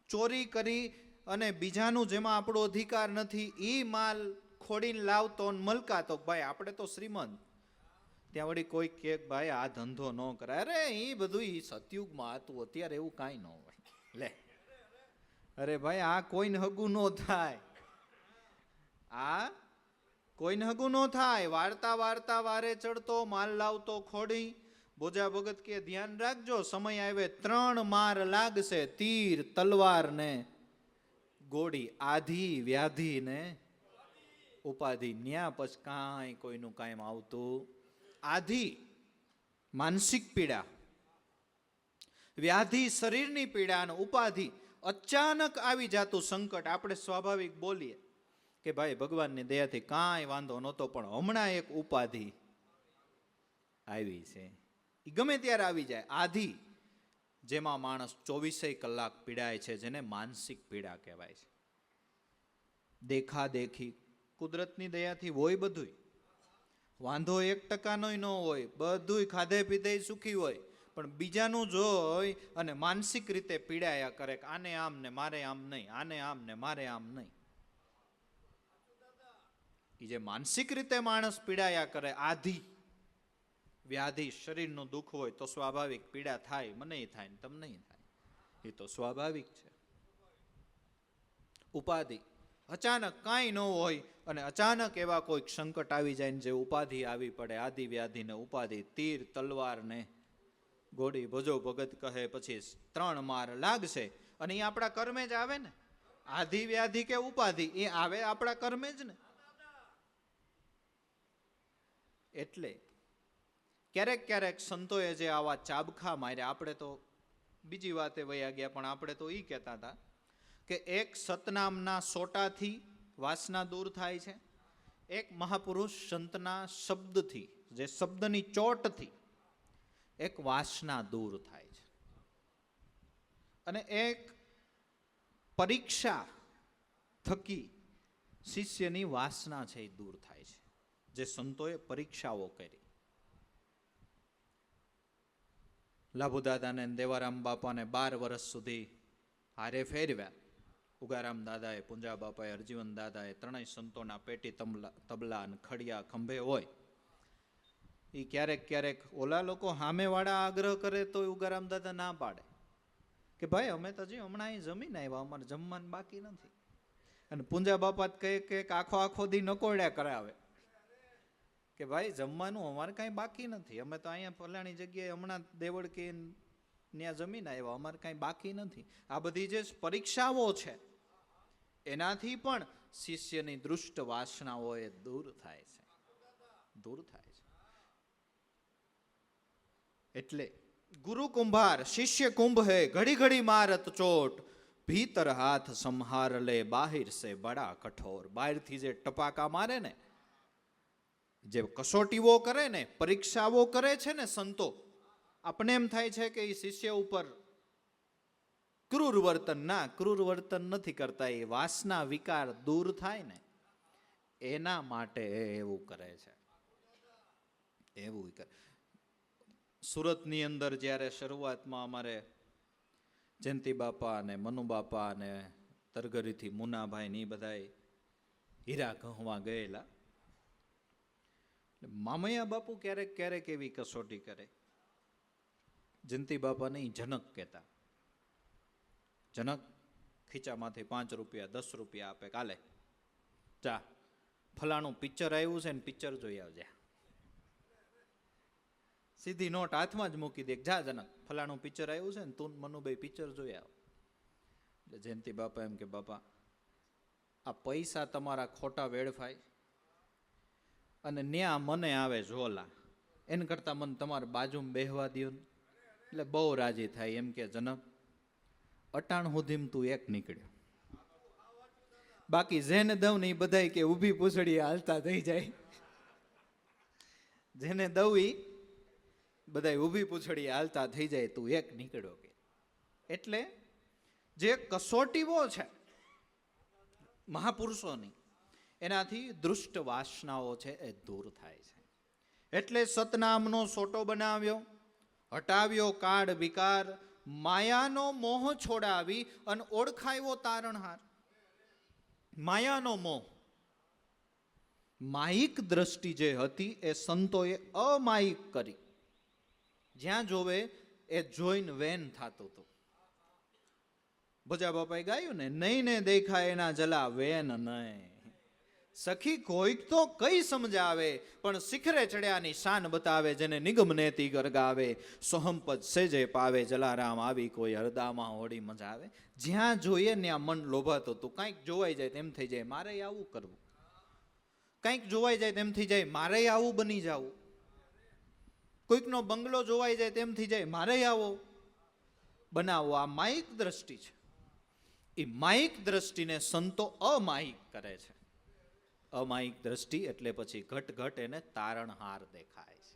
ચોરી કરી અને બીજાનું જેમાં આપણો અધિકાર નથી એ માલ ખોડીને લાવતો અને મલકાતો. ભાઈ આપણે તો શ્રીમંત. ત્યાં વળી કોઈ કે ભાઈ આ ધંધો ન કરાય. અરે એ બધું સતયુગમાં હતું, અત્યારે એવું કાંઈ ન હોય. લે અરે ભાઈ આ કોઈને હગું ન થાય, આ કોઈને હગું ન થાય. વાર્તા વાર્તા વારે ચડતો, માલ લાવતો ખોડી. બોજા ભગત કે ધ્યાન રાખજો, સમય આવે 3 માર લાગશે, તીર તલવાર ને ગોળી, આધિ વ્યાધિ ને ઉપાધિ. ન્યા પછી કાંઈ કોઈનું કાંઈ આવતું. આધિ માનસિક પીડા, વ્યાધિ શરીરની પીડા, અને ઉપાધિ અચાનક આવી જાતું સંકટ. આપણે સ્વાભાવિક બોલીએ કે ભાઈ ભગવાનની દયાથી કાંઈ વાંધો નહોતો, પણ હમણાં એક ઉપાધિ આવી છે. એ ગમે ત્યારે આવી જાય. આધિ જેમાં માણસ 24 કલાક પીડાય છે, જેને માનસિક પીડા કહેવાય છે. દેખા દેખી કુદરતની દયાથી હોય બધું, વાંધો 1% ન હોય, બધું ખાધે પીધે સુખી હોય, પણ બીજાનું જોઈ અને માનસિક રીતે પીડાયા કરે કે આને આમ ને મારે આમ નહીં, આને આમ ને મારે આમ નહીં. એ જે માનસિક રીતે માણસ પીડાયા કરે, આધિ વ્યાધિ, શરીરનું દુઃખ હોય તો સ્વાભાવિક પીડા થાય. મને થાય ને તમને થાય, એ તો સ્વાભાવિક છે. ઉપાધિ અચાનક કાંઈ ન હોય અને અચાનક એવા કોઈક સંકટ આવી જાય ને જે ઉપાધિ આવી પડે, આદિ વ્યાધિ ને ઉપાધિ, તીર તલવાર ને ગોળી. ભજો ભગત કહે પછી 3 માર લાગશે. અને એ આપણા કર્મે જ આવે ને. આધિ વ્યાધિ કે ઉપાધિ એ આવે આપણા કર્મે જ ને. એટલે ક્યારેક ક્યારેક સંતોએ જે આવા ચાબખા માર્યા, આપણે તો બીજી વાતે વયા ગયા, પણ આપણે તો એ કહેતા હતા કે એક સતનામના સોટાથી વાસના દૂર થાય છે, એક મહાપુરુષ સંતના શબ્દથી, જે શબ્દની ચોટથી એક વાસના દૂર થાય છે, અને એક પરીક્ષા થકી શિષ્યની વાસના છે એ દૂર થાય છે, જે સંતોએ પરીક્ષાઓ કરી. લાભુદાદાને દેવારામ બાપાને 12 વર્ષ સુધી હારે ફેરવ્યા. ઉગારામ દાદાએ, પુંજા બાપાએ, હરજીવન દાદાએ, 3 સંતોના પેટી તબલા અને ખડિયા ખંભે હોય. એ ક્યારેક ક્યારેક ઓલા લોકો સામેવાળા આગ્રહ કરે તો ઉગારામ દાદા ના પાડે કે ભાઈ અમે તો હજી હમણાં અહીં જમીને આવ્યા, અમારે જમવાનું બાકી નથી. અને પુંજા બાપા કહે કે આખો દી નકોડ્યા કરાવે કે ભાઈ જમવાનું અમારે કાંઈ બાકી નથી, અમે તો અહીંયા ફલાણી જગ્યાએ હમણાં દેવળકી ત્યાં જમીને આવ્યા, અમારે કાંઈ બાકી નથી. આ બધી જે પરીક્ષાઓ છે એનાથી પણ શિષ્યની દુષ્ટ વાસનાઓ એ દૂર થાય છે, દૂર થાય છે. એટલે ગુરુ કુંભાર શિષ્ય કુંભ હે, ઘડી ઘડી મારત ચોટ, ભીતર હાથ સંહાર લે, બાહિર સે બડા કઠોર. બહારથી જે ટપાકા મારે ને, જે કસોટીઓ કરે ને, પરીક્ષાઓ કરે છે ને સંતો, આપણે એમ થાય છે કે એ શિષ્ય ઉપર ક્રૂર વર્તન. ના, ક્રૂર વર્તન નથી કરતા, એ વાસના વિકાર દૂર થાય ને એના માટે એવું કરે છે, એવું કરે. સુરતની અંદર જ્યારે શરૂઆતમાં અમારે જયંતિ બાપા અને મનુ બાપા અને તરગરીથી મુનાભાઈ ને બધા હીરા કહવા ગયેલા, મામૈયા બાપુ ક્યારેક ક્યારેક એવી કસોટી કરે. જયંતિ બાપાને જનક કહેતા. જનક ખીચામાંથી 5 રૂપિયા 10 રૂપિયા આપે, કાલે જા ફલાણું પિક્ચર આવ્યું છે ને પિક્ચર જોઈ આવજે. સીધી નોટ હાથમાં જ મૂકી દે, જા જનક ફલાણું પિક્ચર આવ્યું છે ને તું મનુભાઈ પિક્ચર જોઈ આવ. એટલે જયંતિ બાપા એમ કે બાપા આ પૈસા તમારા ખોટા વેડફાય અને ન્યા મને આવે ઝોલા, એને કરતા મને તમારે બાજુમાં બેહવા દો. એટલે બહુ રાજી થાય, એમ કે જનક અટાણ સુધીમાં તું એક નીકળ્યો, બાકી જેને દઉં ને એ બધા કે ઊભી પૂછડી હાલતા થઈ જાય, જેને દઉં એ બધા ઊભી પૂછડી હાલતા થઈ જાય, તું એક નીકળ્યો કે. એટલે જે કસોટીઓ છે મહાપુરુષોની, એનાથી દુષ્ટ વાસનાઓ છે એ દૂર થાય છે. એટલે સતનામનો સોટો બનાવ્યો, હટાવ્યો કાળ વિકાર, માયાનો મોહ છોડાવી અને ઓળખાયો તારણહાર. માયાનો મોહ, માયિક દ્રષ્ટિ જે હતી એ સંતોએ અમાયિક કરી. જ્યાં જોવે એ જોઈને વેન થતું હતું. ભજા બાપાએ ગાયું ને, નહીં ને દેખાય એના જલા વેન નહીં. સખી કોઈક તો કઈ સમજાવે, પણ શિખરે ચડ્યાની શાન બતાવે. જેને નિગમ નેતિ ગરગાવે, સોહમપદ સેજે પાવે. જલારામ આવી કોઈ હરદામાં હોડી મજાવે. જ્યાં જોઈએ ત્યાં મન લોભાતું હતું. કાંઈક જોવાઈ જાય તેમ થઈ જાય મારે આવું કરવું, કાંઈક જોવાઈ જાય તેમ થઈ જાય મારે આવું બની જવું, કોઈકનો બંગલો જોવાઈ જાય તેમ થઈ જાય મારે આવો બનાવો. આ માયિક દ્રષ્ટિ છે. એ માયિક દ્રષ્ટિને સંતો અમાયિક કરે છે. અમાયિક દ્રષ્ટિ એટલે પછી ઘટ ઘટ એને તારણહાર દેખાય છે.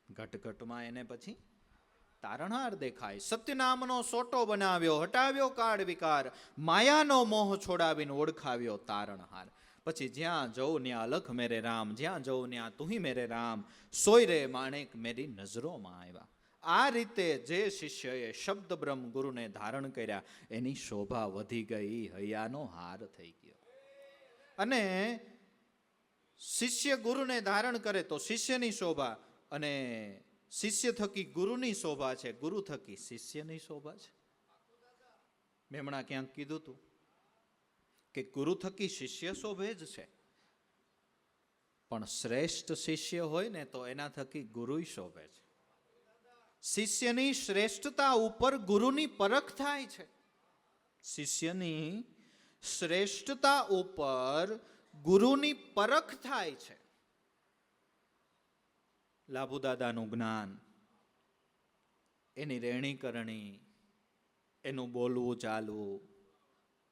ઘટ ઘટમાં એને પછી તારણહાર દેખાય. સત્યનામનો સોટો બનાવ્યો, હટાવ્યો કાળ વિકાર, માયાનો મોહ છોડાવીને ઓળખાવ્યો તારણહાર. પછી જ્યાં જવું ત્યાં અલખ મેરે રામ, જ્યાં જવું ત્યાં તુહી મેરે રામ, સોય રે માણેક મેરી નજરોમાં આવ્યા. આ રીતે જે શિષ્યએ શબ્દ બ્રહ્મ ગુરુને ધારણ કર્યા એની શોભા વધી ગઈ, હૈયાનો હાર થઈ ગયો. અને શિષ્ય ગુરુને ધારણ કરે તો શિષ્યની શોભા, અને શિષ્ય થકી ગુરુની શોભા છે, ગુરુ થકી શિષ્યની શોભા છે. મેં હમણાં ક્યાંક કીધું હતું કે ગુરુ થકી શિષ્ય શોભે જ છે, પણ શ્રેષ્ઠ શિષ્ય હોય ને તો એના થકી ગુરુ શોભે છે. શિષ્યની શ્રેષ્ઠતા ઉપર ગુરુની પરખ થાય છે. શિષ્યની શ્રેષ્ઠતા ઉપર ગુરુની પરખ થાય છે. લાભુદાદાનું જ્ઞાન, એની રહેણી કરણી, એનું બોલવું ચાલવું,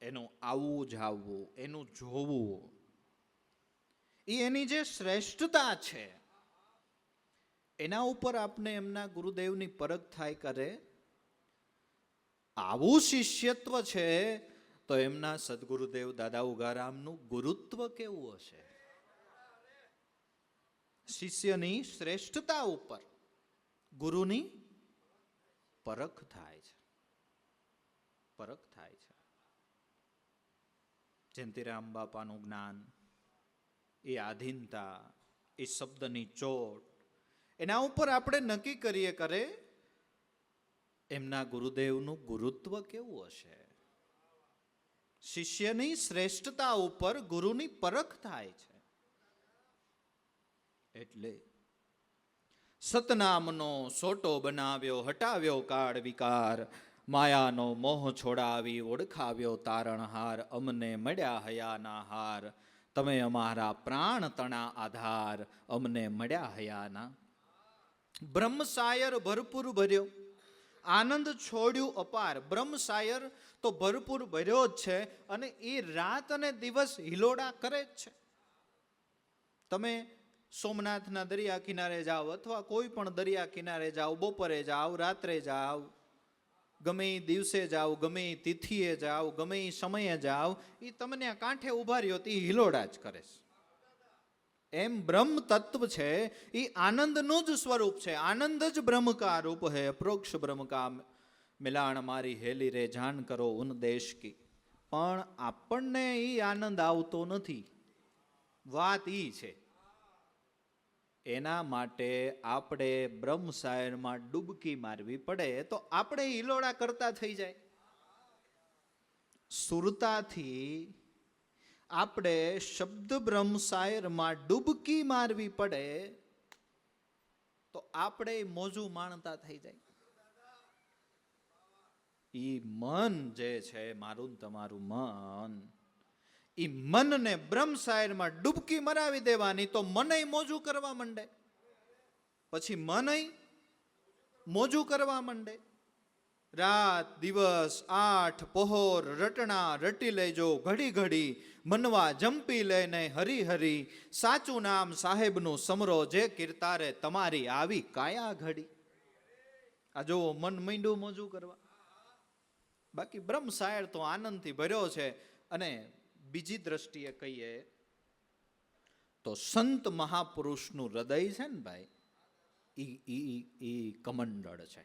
એનું આવવું જાવવું, એનું જોવું, એ એની જે શ્રેષ્ઠતા છે એના ઉપર આપને એમના ગુરુદેવની પરખ થાય કરે. આવું શિષ્યત્વ છે તો એમના સદગુરુદેવ દાદા ઉગારામનું ગુરુત્વ કેવું હશે. શિષ્યની શ્રેષ્ઠતા ઉપર ગુરુની પરખ થાય છે, પરખ થાય છે. જયંતિરામ બાપાનું જ્ઞાન, એ આધીનતા, એ શબ્દની ચોટ, એના ઉપર આપણે નક્કી કરીએ કરે એમના ગુરુદેવનું ગુરુત્વ કેવું હશે. શિષ્યની શ્રેષ્ઠતા ઉપર ગુરુની પરખ થાય છે. એટલે સતનામનો સોટો બનાવ્યો, હટાવ્યો કાળ વિકાર, માયાનો મોહ છોડાવી ઓળખાવ્યો તારણહાર. અમને મળ્યા હયાના હાર, તમે અમારા પ્રાણ તણા આધાર. અમને મળ્યા હયાના. બ્રહ્મસાયર ભરપૂર ભર્યો, આનંદ છોડ્યું અપાર. બ્રહ્મસાયર તો ભરપૂર ભર્યો જ છે, અને એ રાત અને દિવસ હિલોડા કરે જ છે. તમે સોમનાથના દરિયા કિનારે જાઓ અથવા કોઈ પણ દરિયા કિનારે જાઓ, બપોરે જાઓ, રાત્રે જાઓ, ગમે એ દિવસે જાઓ, ગમે એ તિથિએ જાઓ, ગમે એ સમયે જાઓ, એ તમને આ કાંઠે ઉભા રહ્યો તો એ હિલોડા જ કરે છે. એમ બ્રહ્મ તત્વ છે એ આનંદનું જ સ્વરૂપ છે. આનંદ જ બ્રહ્મ કા રૂપ હૈ, અપ્રોક્ષ બ્રહ્મ કા મિલાણ મારી હેલી રે જાન કરો ઉન દેશ કી. પણ આપણને એ આનંદ આવતો નથી. વાત ઈ છે. એના માટે આપણે બ્રહ્મસાયરમાં ડૂબકી મારવી પડે તો આપણે હિલોડા કરતા થઈ જાય. સુરતાથી આપણે શબ્દ બ્રહ્મસાયરમાં ડૂબકી મારવી પડે તો આપણે મોજું માણતા થઈ જાય. ઈ મન જે છે મારું તમારું મન, ઈ મનને બ્રહ્મસાયરમાં ડૂબકી મરાવી દેવાની તો મનય મોજું કરવા માંડે. પછી મનય મોજું કરવા માંડે. રાત દિવસ 8 પહોર રટણા રટી લેજો, ઘડી ઘડી મનવા જંપી લઈને હરી હરી, સાચું નામ સાહેબનું સમરો, જે કીર્તારે તમારી આવી કાયા ઘડી. આ જો મન માંડ્યું મોજું કરવા. બાકી બ્રહ્મ સાયર તો આનંદથી ભર્યો છે. અને બીજી દ્રષ્ટિએ કહીએ તો સંત મહાપુરુષનું હૃદય છે ને ભાઈ, ઈ કમંડળ છે.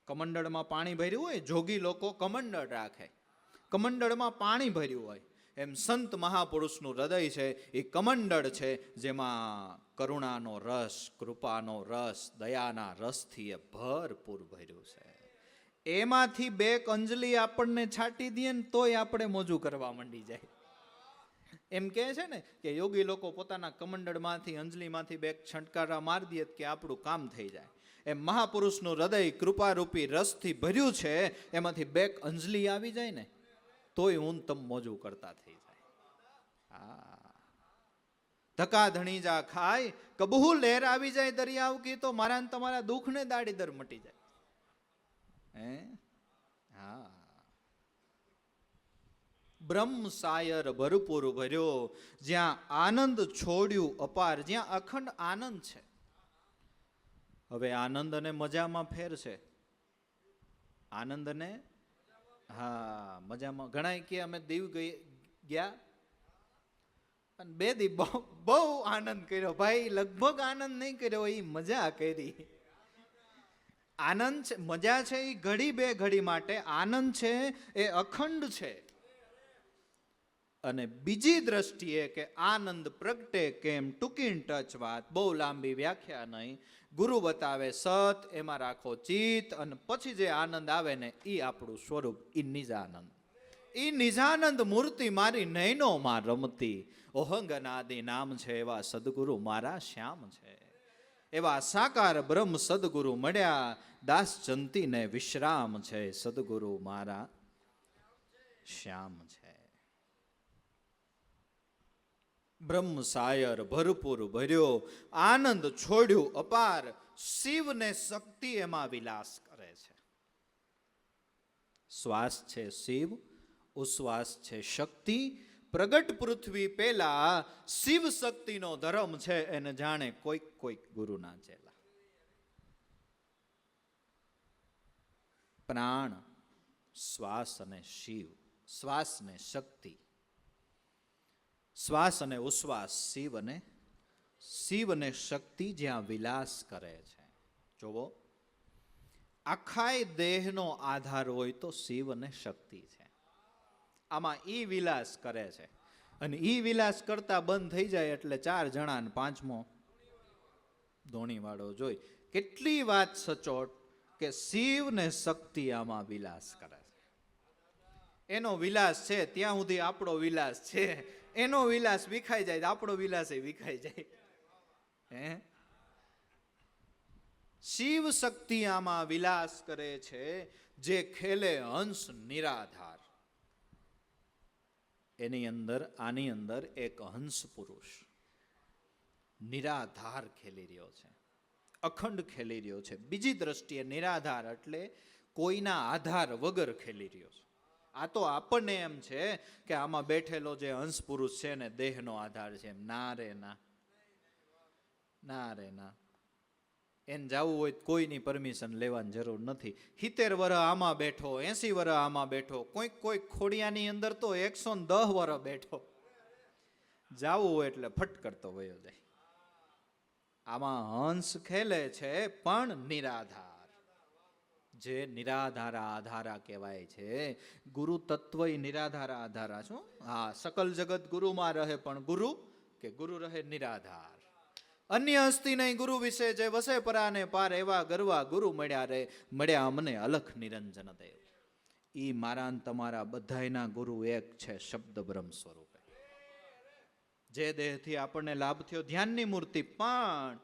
કમંડળમાં પાણી ભર્યું હોય, જોગી લોકો કમંડળ રાખે, કમંડળમાં પાણી ભર્યું હોય, એમ સંત મહાપુરુષનું હૃદય છે એ કમંડળ છે, જેમાં કરુણાનો રસ, કૃપાનો રસ, દયાના રસથી એ ભરપૂર ભર્યું છે. એમાંથી બે અંજલિ આપણને છાંટી દઈએ ને તોય આપણે મોજું કરવા માંડી જાય. એમ કહે છે ને કે યોગી લોકો પોતાના કમંડળમાંથી, અંજલિમાંથી બે છંટકારા મારી દે કે આપણું કામ થઈ જાય. એમ મહાપુરુષનું હૃદય કૃપારૂપી રસથી ભર્યું છે, એમાંથી બે અંજલિ આવી જાય ને તોય હું તમ મોજું કરતા થઈ જાય. ધક્કા ધણી જા ખાય કબહુ લહેર આવી જાય દરિયાવ કી, તો મારા ને તમારા દુઃખ ને દાડી દર મટી જાય. બ્રહ્મ સાયર ભરપૂર ભર્યો, જ્યાં આનંદ છોડ્યું અપાર, જ્યાં અખંડ આનંદ છે. હવે આનંદ અને મજામાં ફેર છે. આનંદ અને મજામાં ઘણા કે અમે દીવ ગયા અને 2 દી બહુ આનંદ કર્યો. ભાઈ લગભગ આનંદ નહીં કર્યો, એ મજા કરી. આનંદ છે, મજા છે એ ઘડી બે ઘડી માટે, આનંદ છે એ અખંડ છે. અને બીજી દ્રષ્ટિએ કે આનંદ પ્રગટે કેમ, ટૂંકી ટચ વાત, બહુ લાંબી વ્યાખ્યા નહીં. ગુરુ બતાવે સત, એમાં રાખો ચિત્ત, અને પછી જે આનંદ આવે ને એ આપણું સ્વરૂપ, એ નિજાનંદ. એ નિજાનંદ મૂર્તિ મારી નયનોમાં રમતી, ઓહંગનાદિ નામ છે એવા સદગુરુ મારા શ્યામ છે. એવા સાકાર બ્રહ્મ સદગુરુ મળ્યા, દાસ જંતીને વિશ્રામ છે, સદગુરુ મારા શ્યામ છે. બ્રહ્મ સાયર ભરપૂર ભર્યો, આનંદ છોડ્યું અપાર, શિવને શક્તિ એમાં વિલાસ કરે છે. શ્વાસ છે શિવ, ઉશ્વાસ છે શક્તિ. પ્રગટ પૃથ્વી પેલા શિવ શક્તિનો ધર્મ છે, એને જાણે કોઈક કોઈક ગુરુના ચેલા. પ્રાણ, શ્વાસ અને શિવ, શ્વાસ ને શક્તિ, શ્વાસ અને ઉશ્વાસ શિવ અને શક્તિ જ્યાં વિલાસ કરે છે. જોવો, આખાય દેહનો આધાર હોય તો શિવ અને શક્તિ છે. આમાં ઈ વિલાસ કરે છે, અને ઈ વિલાસ કરતા બંધ થઈ જાય એટલે 4 જણા ને 5મો ધોણી વાળો જોઈ. કેટલી વાત સચોટ કે શિવ ને શક્તિ આમાં વિલાસ કરે છે. એનો વિલાસ છે ત્યાં સુધી આપણો વિલાસ છે, એનો વિલાસ વિખાઈ જાય આપણો વિલાસ એ વિખાઈ જાય. શિવ શક્તિ આમાં વિલાસ કરે છે, જે ખેલે હંસ નિરાધાર. એની અંદર, આની અંદર એક હંસ પુરુષ નિરાધાર ખેલી રહ્યો છે, અખંડ ખેલી રહ્યો છે. બીજી દ્રષ્ટિએ નિરાધાર એટલે કોઈના આધાર વગર ખેલી રહ્યો છે. આ તો આપણને એમ છે કે આમાં બેઠેલો જે હંસ પુરુષ છે ને દેહનો આધાર છે. ના રે ના, ના રે ના. એને જવું હોય કોઈની પરમિશન લેવાની જરૂર નથી. 70 વર્ષ આમાં બેઠો, 80 વર્ષ આમાં બેઠો, કોઈક ખોડિયાની અંદર તો 110 વર્ષ બેઠો. જવું હોય એટલે ફટ કરતો વયો જાય. આમાં હંસ ખેલે છે પણ નિરાધાર. જે નિરાધારા આધારા કહેવાય છે. ગુરુ તત્વ નિરાધારા આધારા છો. હા, સકલ જગત ગુરુમાં રહે, પણ ગુરુ રહે નિરાધાર. અન્ય હસ્તી નહીં ગુરુ વિશે, જે વસે પરાને પાર, એવા ગરવા ગુરુ મળ્યા અમને અલખ નિરંજન દેવ. ઈ મારા તમારા બધાયના ગુરુ એક છે, શબ્દ બ્રહ્મ સ્વરૂપે. જે દેહથી આપણને લાભ થયો ધ્યાનની મૂર્તિ, પણ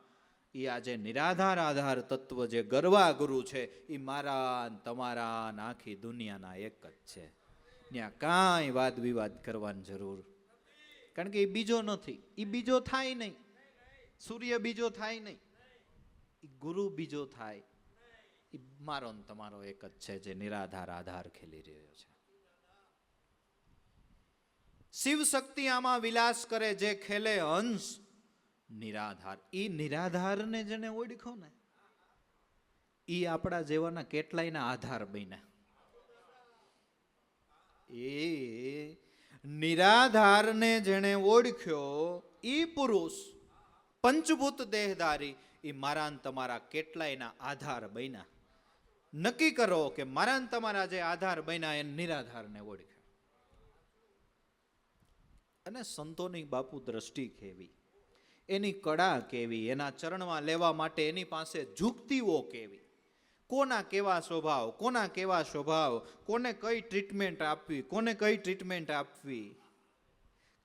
એ આજે નિરાધાર આધાર તત્વ જે ગરવા ગુરુ છે, એ મારા તમારા આખી દુનિયાના એક જ છે. ત્યાં કાંઈ વાદ વિવાદ કરવાની જરૂર, કારણ કે એ બીજો નથી, એ બીજો થાય નહીં. સૂર્ય બીજો થાય નહીં, એ ગુરુ બીજો થાય, એ મારો ને તમારો એક જ છે, જે નિરાધાર આધાર ખેલી રહ્યો છે. શિવ શક્તિ આમાં વિલાસ કરે, જે ખેલે હંસ નિરાધાર. એ નિરાધારને જેને ઓળખો ને, એ આપણા જેવાના કેટલાયના આધાર બન્યા. એ નિરાધારને જેને ઓળખ્યો, એ પુરુષ પંચભૂત દેહધારી, એ મારા ને તમારા કેટલાયના આધાર બન્યા. નક્કી કરો કે મારા ને તમારા જે આધાર બન્યા એ નિરાધારને ઓળખ્યો. અને સંતોની બાપુ દ્રષ્ટિ કેવી, એની કળા કેવી, એના ચરણમાં લેવા માટે એની પાસે ઝૂકતીઓ કેવી, કોના કેવા સ્વભાવ, કોના કેવા સ્વભાવ, કોને કઈ ટ્રીટમેન્ટ આપવી, કોને કઈ ટ્રીટમેન્ટ આપવી,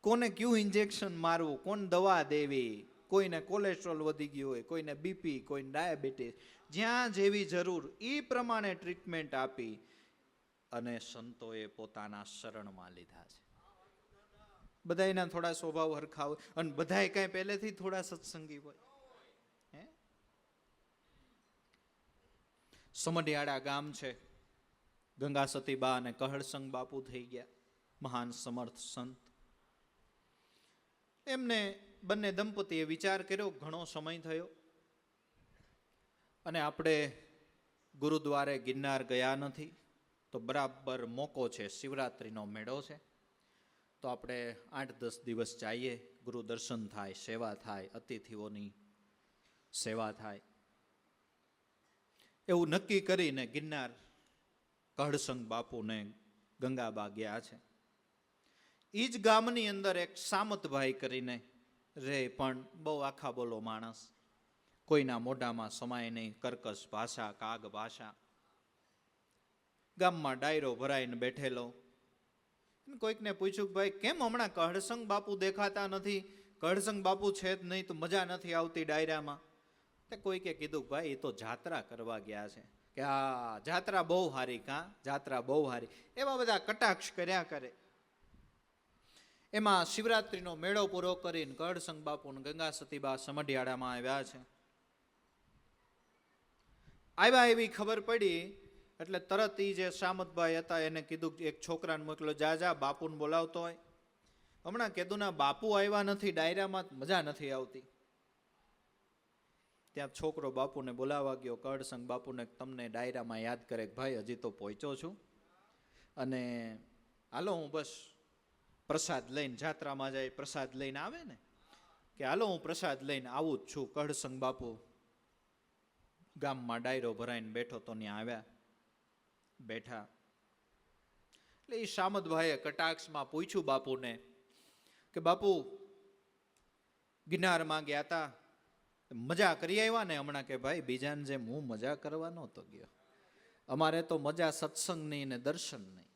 કોને કયું ઇન્જેક્શન મારવું, કોણ દવા દેવી, કોઈને કોલેસ્ટ્રોલ વધી ગયું હોય, કોઈને બીપી, કોઈને ડાયાબિટીસ, જ્યાં જેવી જરૂર એ પ્રમાણે ટ્રીટમેન્ટ આપી અને સંતોએ પોતાના શરણમાં લીધા છે. બધાયના થોડા સ્વભાવ હરખા હોય અને બધાય કઈ પહેલેથી થોડા સત્સંગી હોય. સમઢિયાળા ગામ છે, ગંગા સતીબા અને કહળસંગ બાપુ થઈ ગયા, મહાન સમર્થ સંત. એમને બંને દંપતીએ વિચાર કર્યો, ઘણો સમય થયો અને આપણે ગુરુદ્વારે ગિરનાર ગયા નથી, તો બરાબર મોકો છે, શિવરાત્રિનો મેળો છે, તો આપણે 8-10 દિવસ જઈએ, ગુરુ દર્શન થાય, સેવા થાય, અતિથિઓની સેવા થાય. એવું નક્કી કરીને ગિરનાર કહળસંગ બાપુને ગંગાબા ગયા છે. એ જ ગામની અંદર એક સામતભાઈ કરીને રે, પણ બહુ આખા બોલો માણસ, કોઈના મોઢામાં સમાય નહીં, કર્કશ ભાષા, કાગ ભાષા. ગામમાં ડાયરો ભરાઈને બેઠેલો. કોઈકને પૂછ્યું, ભાઈ કેમ હમણાં કહળસંગ બાપુ દેખાતા નથી, કહળસંગ બાપુ છે જ નહીં, તો મજા નથી આવતી ડાયરામાં. કોઈકે કીધું, ભાઈ એ તો જાત્રા કરવા ગયા છે. કે આ જાત્રા બહુ હારી, કાં જાત્રા બહુ હારી, એવા બધા કટાક્ષ કર્યા કરે. એમાં શિવરાત્રિનો મેળો પૂરો કરીને કહળસંગ બાપુ ને ગંગા સતીબા સમઢિયાળામાં આવ્યા છે. આવ્યા એવી ખબર પડી એટલે તરત એ જે સામતભાઈ હતા એને કીધું, એક છોકરાને મોકલો, જા બાપુને બોલાવતો હોય. હમણાં કીધું ના, બાપુ આવ્યા નથી ડાયરામાં, મજા નથી આવતી. ત્યાં છોકરો બાપુને બોલાવા ગયો. કહળસંગ બાપુને તમને ડાયરામાં યાદ કરે, ભાઈ હજી તો પહોંચ્યો છું અને હાલો હું બસ પ્રસાદ લઈને, જાત્રામાં જાય પ્રસાદ લઈને આવે ને, કે હાલો હું પ્રસાદ લઈને આવું જ છું. કહળસંગ બાપુ ગામમાં ડાયરો ભરાઈને બેઠો તો ત્યાં આવ્યા, બેઠા. એટલે એ સામતભાઈએ કટાક્ષમાં પૂછ્યું બાપુને કે બાપુ ગિરનારમાં ગયા હતા, મજા કરી આવ્યા ને હમણાં? કે ભાઈ બીજાને જેમ હું મજા કરવા નહોતો ગયો, અમારે તો મજા સત્સંગની ને દર્શનની.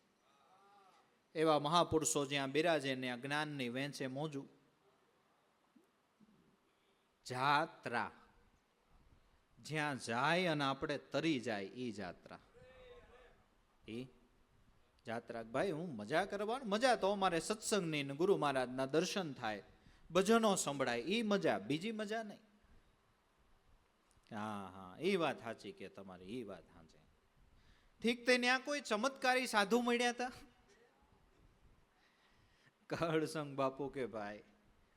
એવા મહાપુરુષો જ્યાં બિરાજે ને આ જ્ઞાનની વેંચે મોજું. જાત્રા જ્યાં જાય અને આપણે તરી જાય, એ જાત્રા. એ જાત્રા ભાઈ હું મજા કરવાનું, મજા તો અમારે સત્સંગની ને ગુરુ મહારાજના દર્શન થાય, ભજનો સંભળાય, એ મજા, બીજી મજા નહીં. હા, એ વાત સાચી કે તમારી, એ વાત સાચી. ઠીક, તે ત્યાં કોઈ ચમત્કારી સાધુ મળ્યા હતા? કહળસંગ બાપુ કે ભાઈ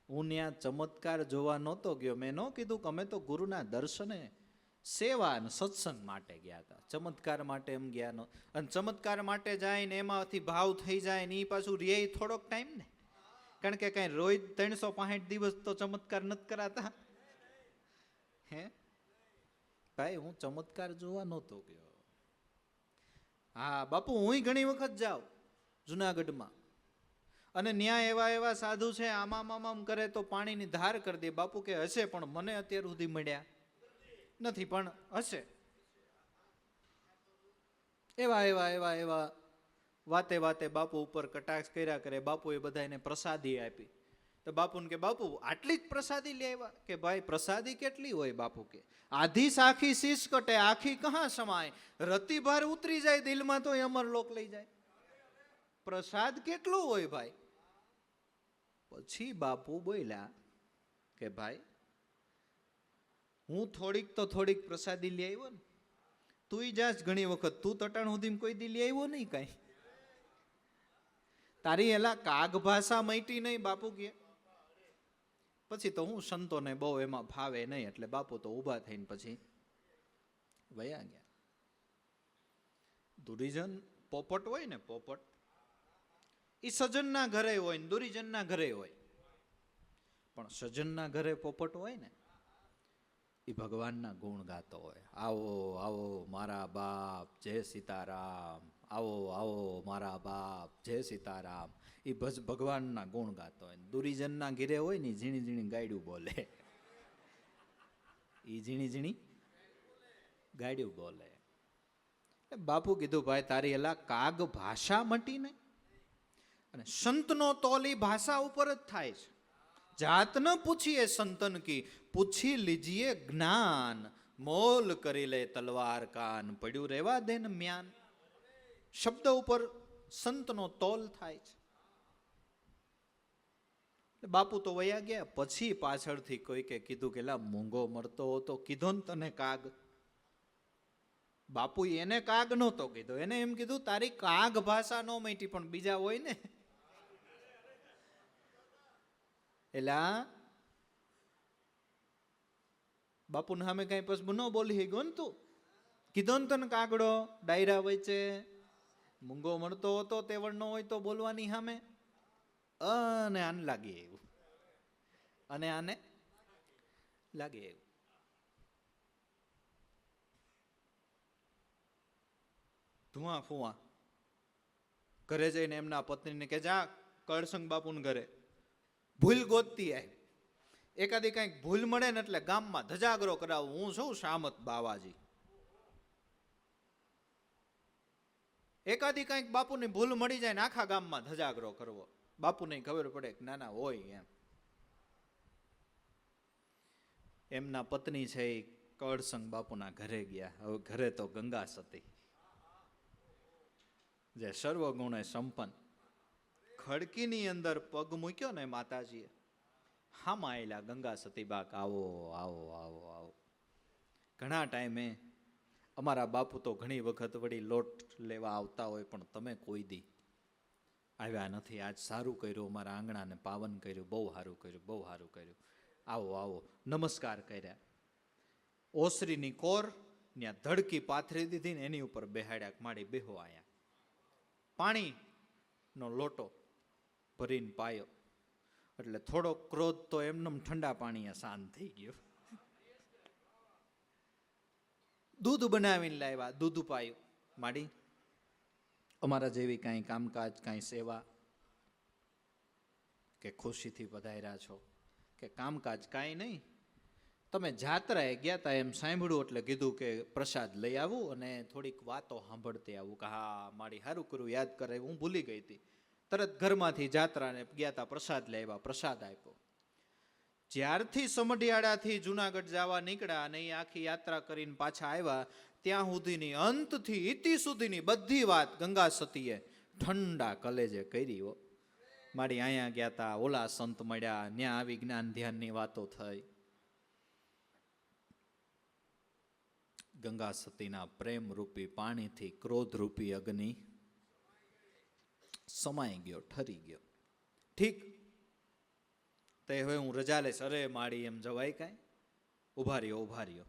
હું ત્યાં ચમત્કાર જોવા નહોતો ગયો, મેં ન કીધું કે અમે તો ગુરુના દર્શને, સેવા અને સત્સંગ માટે ગયા હતા, ચમત્કાર માટે એમ ગયા નો. અને ચમત્કાર માટે જાય ને એમાંથી ભાવ થઈ જાય ને એ પાછું રે થોડોક ટાઈમ ને, કારણ કે કઈ રોજ 365 દિવસ તો ચમત્કાર નથી કરાતા. હે ભાઈ હું ચમત્કાર જોવા નહોતો ગયો. હા બાપુ હું ઘણી વખત જાઉં જુનાગઢમાં, અને ન્યા એવા સાધુ છે, આમ કરે તો પાણીની ધાર કરી દે. બાપુ કે હશે, પણ મને અત્યાર સુધી મળ્યા નથી, પણ હશે. એવા વાતે બાપુ ઉપર કટાક્ષ કર્યા કરે. બાપુએ બધાને પ્રસાદી આપી. તો બાપુને કે બાપુ આટલી જ પ્રસાદી લે આવ્યા? કે ભાઈ પ્રસાદી કેટલી હોય? બાપુ કે આધી સાખી શીશ કટે, આખી કહા સમાય, રતિભાર ઉતરી જાય દિલમાં તો અમરલોક લઈ જાય. પ્રસાદ કેટલો હોય ભાઈ? પછી બાપુ બોલ્યા કે ભાઈ હું થોડીક પ્રસાદી લઈ આવ્યો ને, તું જાસ ઘણી વખત, તું તટાણ સુધી કોઈ દી લઈ આવ્યો નહીં કાંઈ. તારી એલા કાગ ભાષા મૈટી નહીં બાપુ કે. પછી તો હું સંતોને બહુ એમાં ફાવે નહીં, એટલે બાપુ તો ઊભા થઈને પછી વયા ગયા. દુર્યોધન પોપટ હોય ને, પોપટ એ સજ્જનના ઘરે હોય ને દુર્યોધનના ઘરે હોય, પણ સજ્જનના ઘરે પોપટ હોય ને એ ભગવાનના ગુણ ગાતો હોય. આવો આવો મારા બાપ જય સીતારામ, આવો આવો મારા બાપ જય સીતારામ, એ ભગવાનના ગુણ ગાતો હોય. દુર્યોધનના ઘીરે હોય ને ઝીણી ઝીણી ગાયડું બોલે, એ ઝીણી ઝીણી ગાયડું બોલે. બાપુ કીધું ભાઈ તારી એલા કાગ ભાષા મટી ને, અને સંતનો તોલી ભાષા ઉપર જ થાય છે. જાત ન પૂછીએ સંતન કી, પૂછી લીજીએ જ્ઞાન, મોલ કરી લે તલવાર કાન, પડ્યું રેવા દે ને મ્યાન. શબ્દ ઉપર સંતનો તોલ થાય છે. બાપુ તો વયા ગયા. પછી પાછળથી કોઈકે કીધું કે લા મૂંગો મરતો હતો કીધો ને તને કાગ. બાપુ એને કાગ નહોતો કીધો, એને એમ કીધું તારી કાગ ભાષા નો મટી, પણ બીજા હોય ને એલા બાપુ ને સામે કઈ પછી ન બોલી ગયો ને તું, કીધો ને તને કાગડો ડાયરા વચ્ચે મૂંગો મળતો હતો તેવડ નો હોય તો બોલવાની સામે. અને આને લાગી એવું, અને આને લાગે એવું. ધુઆ ફુઆ ઘરે જઈને એમના પત્નીને કે જા કળસંગ બાપુને ઘરે ભૂલ ગોતતી આય. એકાદી કઈક ભૂલ મળે ને એટલે ગામમાં ધજાગરો કરાવું, હું છું શામત બાવાજી. એકાદી કઈક બાપુની ભૂલ મળી જાય ને આખા ગામમાં ધજાગરો કરવો. બાપુને ખબર પડે કે નાના હોય એમ. એમના પત્ની છે એ કળસંગ બાપુના ઘરે ગયા. હવે ઘરે તો ગંગા સતી જે સર્વગુણે સંપન્ન. ખડકીની અંદર પગ મૂક્યો ને માતાજીએ, હામાં આયેલા ગંગા સતીબાક આવો આવો આવો આવો. ઘણા ટાઈમે અમારા બાપુ તો ઘણી વખત વળી લોટ લેવા આવતા હોય, પણ તમે કોઈ દી આવ્યા નથી. આજ સારું કર્યું, અમારા આંગણાને પાવન કર્યું, બહુ સારું કર્યું, બહુ સારું કર્યું. આવો આવો નમસ્કાર કર્યા. ઓસરીની કોર ત્યાં ધડકી પાથરી દીધી ને એની ઉપર બેહાડ્યા, માડી બેહો આયા. પાણીનો લોટો ભરીને પાયો, એટલે થોડો ક્રોધ તો એમને ઠંડા પાણીએ શાંત થઈ ગયો. દૂધ બનાવીને લાવ્યા, દૂધ પાયું. માડી અમારા જેવી કાંઈ કામકાજ, કાંઈ સેવા કે ખુશીથી પધાર્યા છો કે કામકાજ કાંઈ નહીં, તમે જાત્રાએ ગયા હતા એમ સાંભળ્યું એટલે કીધું કે પ્રસાદ લઈ આવું અને થોડીક વાતો સાંભળતી આવું. કે હા મારી સારું કર્યું યાદ કરે, હું ભૂલી ગઈ હતી. તરત ઘરમાંથી જાત્રાને ગયા હતા, પ્રસાદ લઈ આવ્યા, પ્રસાદ આપ્યો. જ્યારથી સમઢિયાળાથી જુનાગઢ જવા નીકળ્યા અને એ આખી યાત્રા કરીને પાછા આવ્યા, ત્યાં સુધીની અંતથી ઇતિ સુધીની બધી વાત ગંગા સતીએ ઠંડા કલેજે કરી. હો મારી અહીંયા ગયા હતા, ઓલા સંત મળ્યા, ત્યાં આવી જ્ઞાન ધ્યાનની વાતો થઈ. ગંગા સતીના પ્રેમ રૂપી પાણીથી ક્રોધ રૂપી અગ્નિ સમાઈ ગયો, ઠરી ગયો. ઠીક તે હવે હું રજા લઈશ. અરે માડી એમ જવાય કાંઈ? ઉભા રહ્યો ઉભા રહ્યો,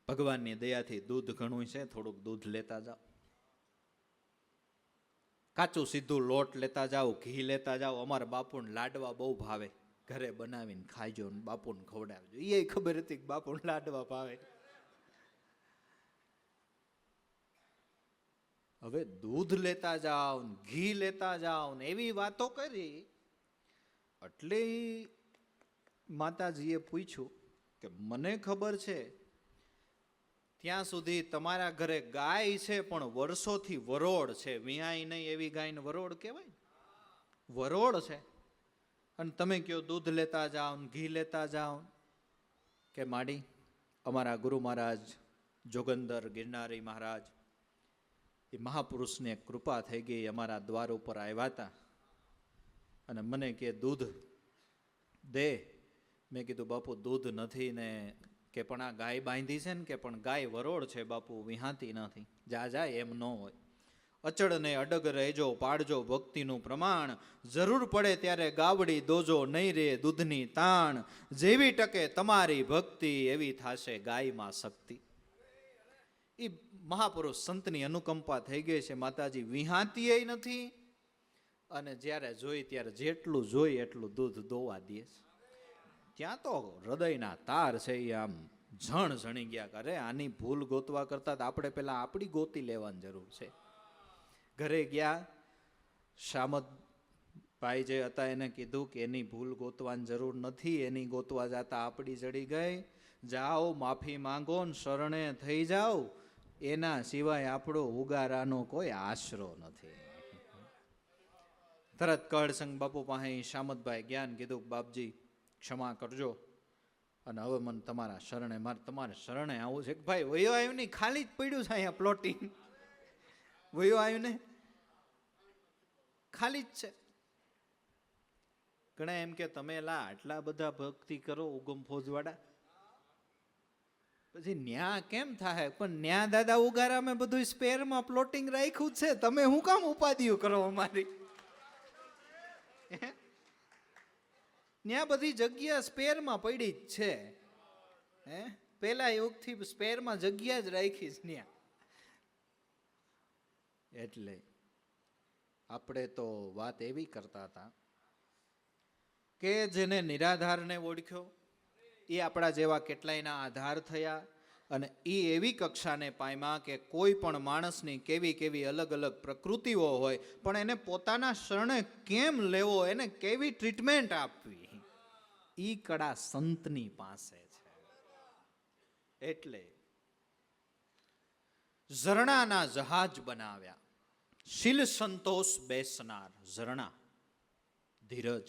ભગવાનની દયાથી દૂધ ઘણું છે, થોડુંક દૂધ લેતા જાઓ, કાચું સીધું લોટ લેતા જાઓ, ઘી લેતા જાઓ. અમારા બાપુને લાડવા બહુ ભાવે, ઘરે બનાવીને ખાઈજો ને બાપુને ખવડાવજો. એ ખબર હતી કે બાપુને લાડવા ભાવે. હવે દૂધ લેતા જાઓ, ઘી લેતા જાઓ ને એવી વાતો કરી. એટલે માતાજીએ પૂછ્યું કે મને ખબર છે ત્યાં સુધી તમારા ઘરે ગાય છે, પણ વર્ષોથી વરોડ છે, વિયાય નહીં એવી ગાયને વરોડ કહેવાય. વરોડ છે અને તમે કયો દૂધ લેતા જાઓ ને ઘી લેતા જાઓ. કે માડી અમારા ગુરુ મહારાજ જોગંદર ગિરનારી મહારાજ, એ મહાપુરુષને કૃપા થઈ ગઈ, અમારા દ્વાર ઉપર આવ્યા હતા અને મને કે દૂધ દે. મેં કીધું બાપુ દૂધ નથી ને કે પણ આ ગાય બાંધી છે ને કે પણ ગાય વરોળ છે બાપુ, વિહાતી નથી. જા જાય એમ ન હોય. અચળ ને અડગ રહેજો, પાડજો ભક્તિનું પ્રમાણ. જરૂર પડે ત્યારે ગાવડી દોજો, નહીં રે દૂધની તાણ. જેવી ટકે તમારી ભક્તિ, એવી થાશે ગાયમાં શક્તિ. એ મહાપુરુષ સંતની અનુકંપા થઈ ગઈ છે. માતાજી વિહાતી નથી, અને જ્યારે જોઈ ત્યારે જેટલું જોઈ એટલું દૂધ દોવા દે. ત્યાં તો હૃદયના તાર છે એ આમ જણ જણી ગયા. કરે આની ભૂલ ગોતવા કરતા આપણે પેલા આપણી ગોતી લેવાની જરૂર છે. ઘરે ગયા, શામતભાઈ જે હતા એને કીધું કે એની ભૂલ ગોતવાની જરૂર નથી, એની ગોતવા જતા આપણી જડી ગઈ. જાઓ માફી માંગો ને શરણે થઈ જાઓ, એના સિવાય આપણો ઉગારાનો કોઈ આશરો નથી. તરત કળસંગ બાપુ પાસે શામતભાઈ જ્ઞાન કીધું, બાપજી ક્ષમા કરજો, અને હવે મને તમારા શરણે, મારે તમારે શરણે આવું છે. ભાઈ વયો આવ્યું નહીં, ખાલી જ પડ્યું છે અહીંયા પ્લોટિંગ. વયો આવ્યું ને ખાલી જ છે. ઘણા એમ કે તમે લા આટલા બધા ભક્તિ કરો ઉગમ ફોજવાડા, પછી ન્યા કેમ થાય? પણ ન્યા દાદા ઉગારા મેં બધું સ્પેરમાં પ્લોટિંગ રાખ્યું છે, તમે હું કામ ઉપાધિઓ કરો અમારી? ન્યા બધી જગ્યા સ્પેરમાં પડી જ છે. પેલા યુગથી સ્પેરમાં જગ્યા જ રાખી છે ન્યા. એટલે આપણે તો વાત એવી કરતા હતા કે જેને નિરાધારને ઓળખ્યો એ આપણા જેવા કેટલાયના આધાર થયા, અને એ એવી કક્ષાને પામ્યા કે કોઈ પણ માણસની કેવી કેવી અલગ અલગ પ્રકૃતિઓ હોય, પણ એને પોતાના શરણે કેમ લેવો, એને કેવી ટ્રીટમેન્ટ આપવી, ઈ કળા સંતની પાસે છે. એટલે ઝરણાના જહાજ બનાવ્યા, શીલ સંતોષ બેસનાર. ઝરણા ધીરજ,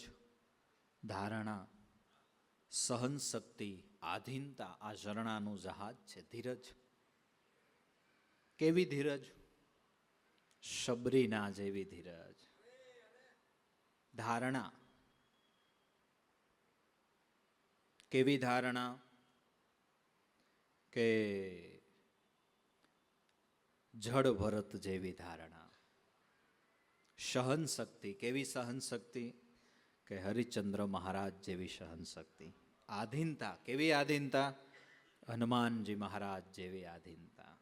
ધારણા, સહન શક્તિ, આધીનતા, આ ઝરણાનું જહાજ છે. ધીરજ, કેવી ધીરજ? શબરીના જેવી ધીરજ. ધારણા, કેવી ધારણા? કે જડ ભરત જેવી ધારણા. સહન શક્તિ, કેવી સહન શક્તિ? કે હરિચંદ્ર મહારાજ જેવી સહન શક્તિ. આધીનતા, કેવી આધીનતા? હનુમાનજી મહારાજ જેવી આધીનતા.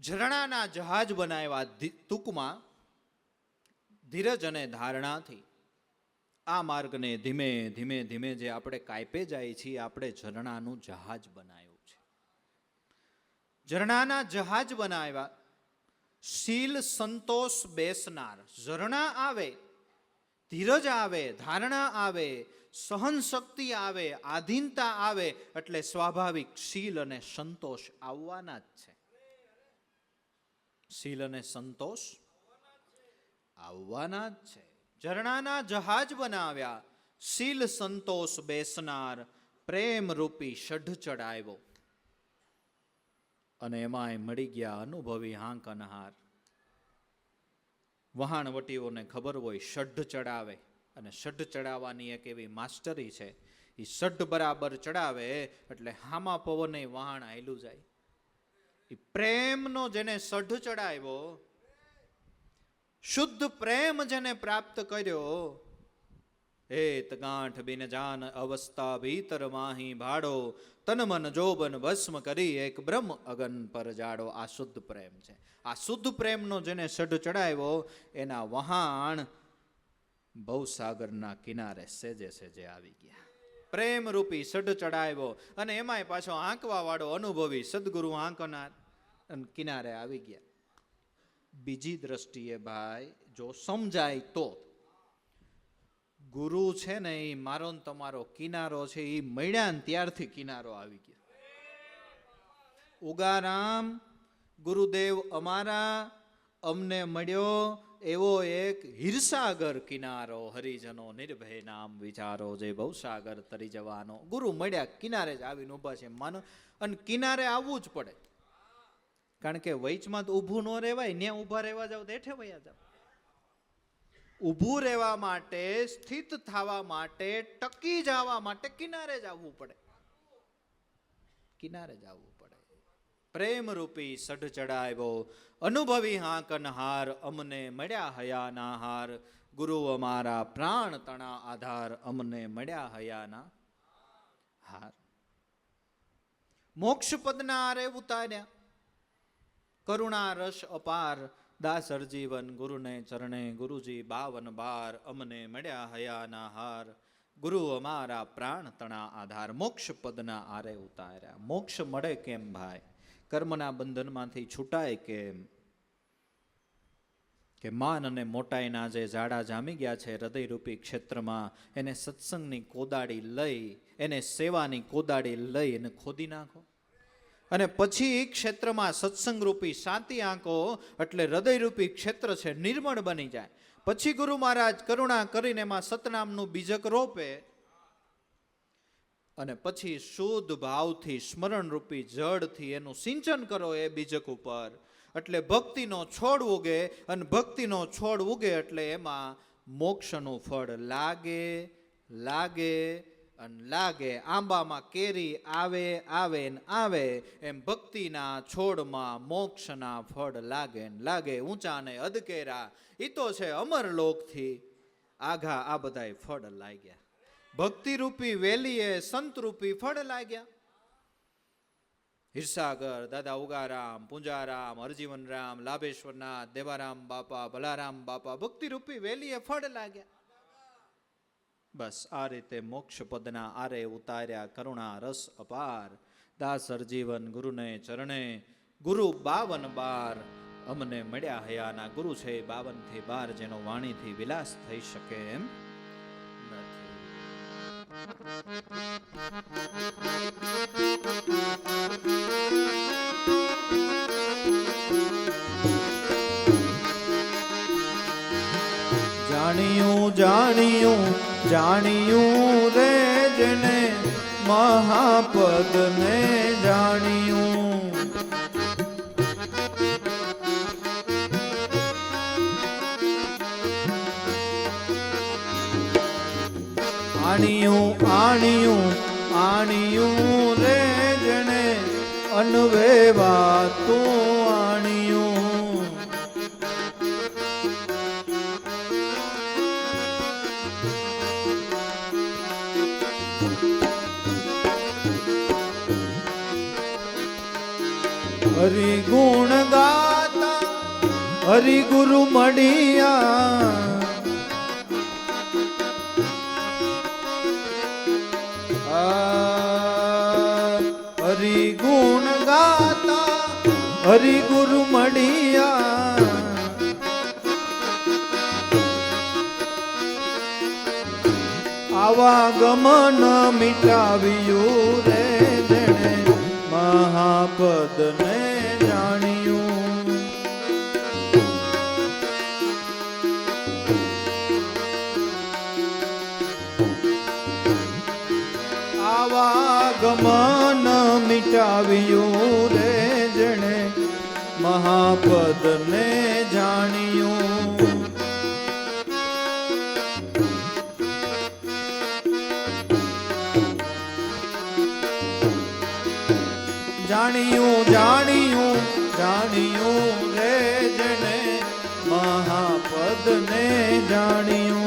ઝરણાના જહાજ બનાવ્યા. ટૂંકમાં ધીરજ અને ધારણાથી આ માર્ગને ધીમે ધીમે ધીમે જે આપણે કાપે જાય છીએ, આપણે ઝરણાનું જહાજ બનાવ્યું છે. ઝરણાના જહાજ બનાવ્યા. શીલ સંતોષ બેસનાર. ઝરણા આવે, ધીરજ આવે, ધારણા આવે, સહન શક્તિ આવે, આધીનતા આવે, એટલે સ્વાભાવિક શીલ અને સંતોષ આવવાના જ છે. શીલ અને સંતોષ આવવાના જ છે. ઝરણાના જહાજ બનાવ્યા, શીલ સંતોષ બેસનાર, પ્રેમ રૂપી ષઢ ચડાવ્યો, અને એમાંય મળી ગયા અનુભવી હાંક અનહાર. વહાણવટીઓને ખબર હોય ષઢ ચડાવે, અને ષઢ ચડાવવાની એક એવી માસ્ટરી છે. એ ષઢ બરાબર ચડાવે એટલે હામા પવને વહાણ હાયલું જાય. એ પ્રેમનો જેને ષઢ ચડાવ્યો, શુદ્ધ પ્રેમ જેને પ્રાપ્ત કર્યો, હેત ગાંઠ બિન જાન અવસ્થા ભીતર માહી ભાડો, તન મન જોબન ભસ્મ કરી એક બ્રહ્મ અગન પર જાડો. આ શુદ્ધ પ્રેમ છે. આ શુદ્ધ પ્રેમનો જેને ષઢ ચડાવ્યો, એના વહાણ ભવસાગરના કિનારે સેજે સેજે આવી ગયા. પ્રેમ રૂપી ષઢ ચડાવ્યો, અને એમાંય પાછો આંકવા વાળો અનુભવી સદગુરુ આંકનાર કિનારે આવી ગયા. બીજી દ્રષ્ટિએ ભાઈ જો સમજાય તો ગુરુ છે ને એ મારો ને તમારો કિનારો છે. એ મળ્યા ને ત્યારથી કિનારો આવી ગયો. ઉગારામ ગુરુદેવ અમારા, અમને મળ્યો એવો એક હિરસાગર કિનારો. હરિજનો નિર્ભય નામ વિચારો, જે ભવસાગર તરી જવાનો. ગુરુ મળ્યા, કિનારે જ આવીને ઉભા છે. માનો, અને કિનારે આવવું જ પડે, કારણ કે વૈચમાં તો ઊભું ન રહેવાય. ત્યાં ઊભા રહેવા જાવ તો હેઠે વયા જાવ. ઊભું રહેવા માટે, સ્થિત થવા માટે, ટકી જવા માટે કિનારે જ આવવું પડે. કિનારે જ આવવું પડે. પ્રેમ રૂપી સઢ ચડાવ્યો અનુભવી હાંકનહાર, અમને મળ્યા હયાના હાર, ગુરુ અમારા પ્રાણ તણા આધાર, અમને મળ્યા હયાના હાર. મોક્ષ પદના આરે ઉતાર્યા કરુણા રસ અપાર, દાસ હરજીવન ગુરુને ચરણે, ગુરુજી 52 બાર, અમને મળ્યા હયાના હાર, ગુરુ અમારા પ્રાણ તણા આધાર. મોક્ષ પદના આરે ઉતાર્યા. મોક્ષ મળે કેમ ભાઈ? કર્મના બંધનમાંથી છૂટાય કેમ? કે માન અને મોટાઈના જે ઝાડા જામી ગયા છે હૃદયરૂપી ક્ષેત્રમાં, એને સત્સંગની કોદાળી લઈ, એને સેવાની કોદાળી લઈ અને ખોદી નાખો. અને પછી ક્ષેત્રમાં સત્સંગરૂપી શાંતિ આંકો, એટલે હૃદયરૂપી ક્ષેત્ર છે નિર્મળ બની જાય. પછી ગુરુ મહારાજ કરુણા કરીને એમાં સતનામનું બીજક રોપે, અને પછી શુદ્ધ ભાવથી સ્મરણરૂપી જળથી એનું સિંચન કરો એ બીજક ઉપર, એટલે ભક્તિનો છોડ ઉગે. અને ભક્તિનો છોડ ઉગે એટલે એમાં મોક્ષનું ફળ લાગે લાગે અને લાગે. આંબામાં કેરી આવે આવે ને આવે, એમ ભક્તિના છોડમાં મોક્ષના ફળ લાગે ને લાગે. ઊંચા ને અધકેરા એ તો છે અમરલોકથી આઘા, આ બધાય ફળ લાગ્યા. ભક્તિ રૂપી વેલીએ સંતરૂપી ફળ લાગ્યા. હિરસાગર, દાદા ઉગારામ, પૂંજારામ, હરજીવનરામ, લાભેશ્વરનાથ, દેવારામ બાપા, ભલારામ બાપા, ભક્તિરૂપી વેલીએ ફળ લાગ્યા. બસ આ રીતે મોક્ષ પદના આરે ઉતાર્યા કરુણા રસ અપાર, દાસ હરજીવન ગુરુને ચરણે, ગુરુ 52 બાર, અમને મળ્યા હયાના. ગુરુ છે 52 થી 12, જેનો વાણીથી વિલાસ થઈ શકે એમ નથી. જાણ્યું જાણ્યું જાણ્યું રે જેને મહાપદને જાણ્યું. આણ્યું આણ્યું આણ્યું રે જેને અનવે વાતું આણ્યું. હરિ ગુણ ગાતા હરિ ગુરુ મળ્યા, હરિ ગુણ ગાતા હરિ ગુરુ મળ્યા. આવા ગમન મિટાવ્યું રે જેણે મહાપદને જાણ્યું. આવાગમન મિટાવ્યું રે જેણે મહાપદને જાણ્યું. જાણ્યું જાણ્યું જાણ્યું રે જેણે મહાપદને જાણ્યું.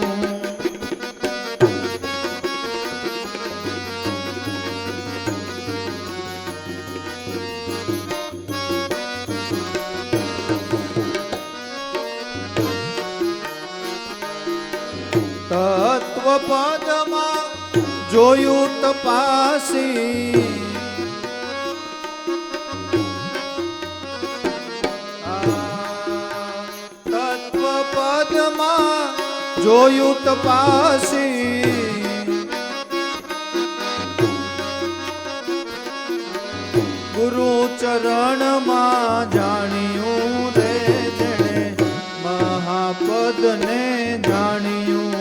તત્વપદમાં જોયું તપાસી, તત્વપદમાં જોયું તપાસી, ગુરુ ચરણમાં જાણ્યું રે જેણે મહાપદને જાણ્યું.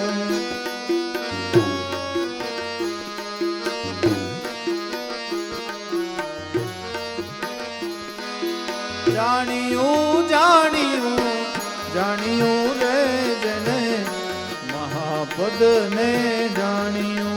જાણ્યું જાણ્યું જાણ્યું રે જેને પદને જાણ્યું.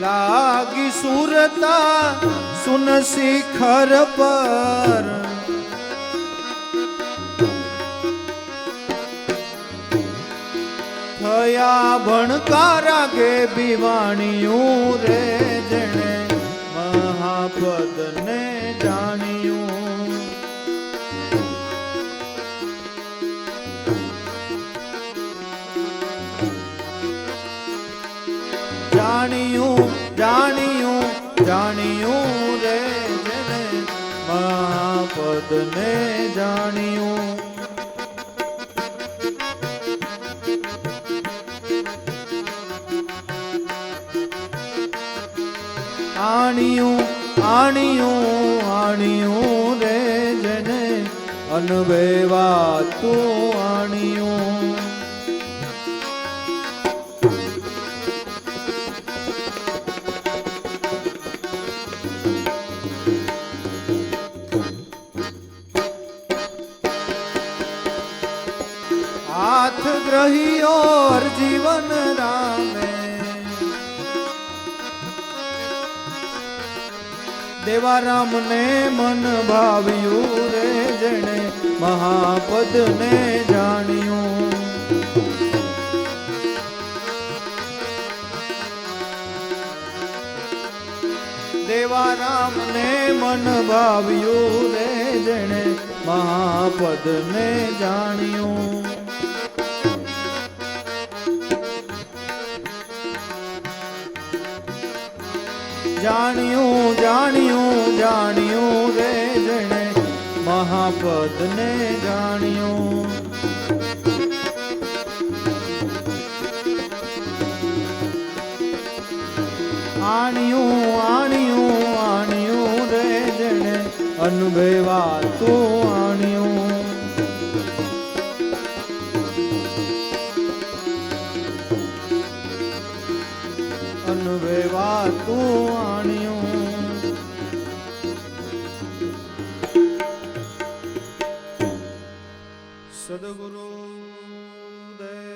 લાગી સુરતા સુન શિખર પર, થયા ભણકારા ગે બીવાણિયું રે, જેણે મહાપદને જાણ્યું. જાણ્યું જાણ્યું જાણ્યું રે, જેને મહાપદને જાણ્યું. આણ્યું આણ્યું આણ્યું રે, જેને અનભેવાતું આણ્યું. હાથ ગ્રહીઓ જીવન રામે, દેવારામ ને મન ભાવ્યું રે, જેણે મહાપદને જાણ્યું. દેવારામ ને મન ભાવ્યું રે, જેણે મહાપદને જાણ્યું. જાણ્યું જાણ્યું જાણ્યું રે, જેણે મહાપદને જાણ્યું. આણ્યું આણ્યું આણ્યું રે, જેણે અનુભવાતું આણ્યું. અનુભવાતું આણ્યું. સદગુરુ દેવ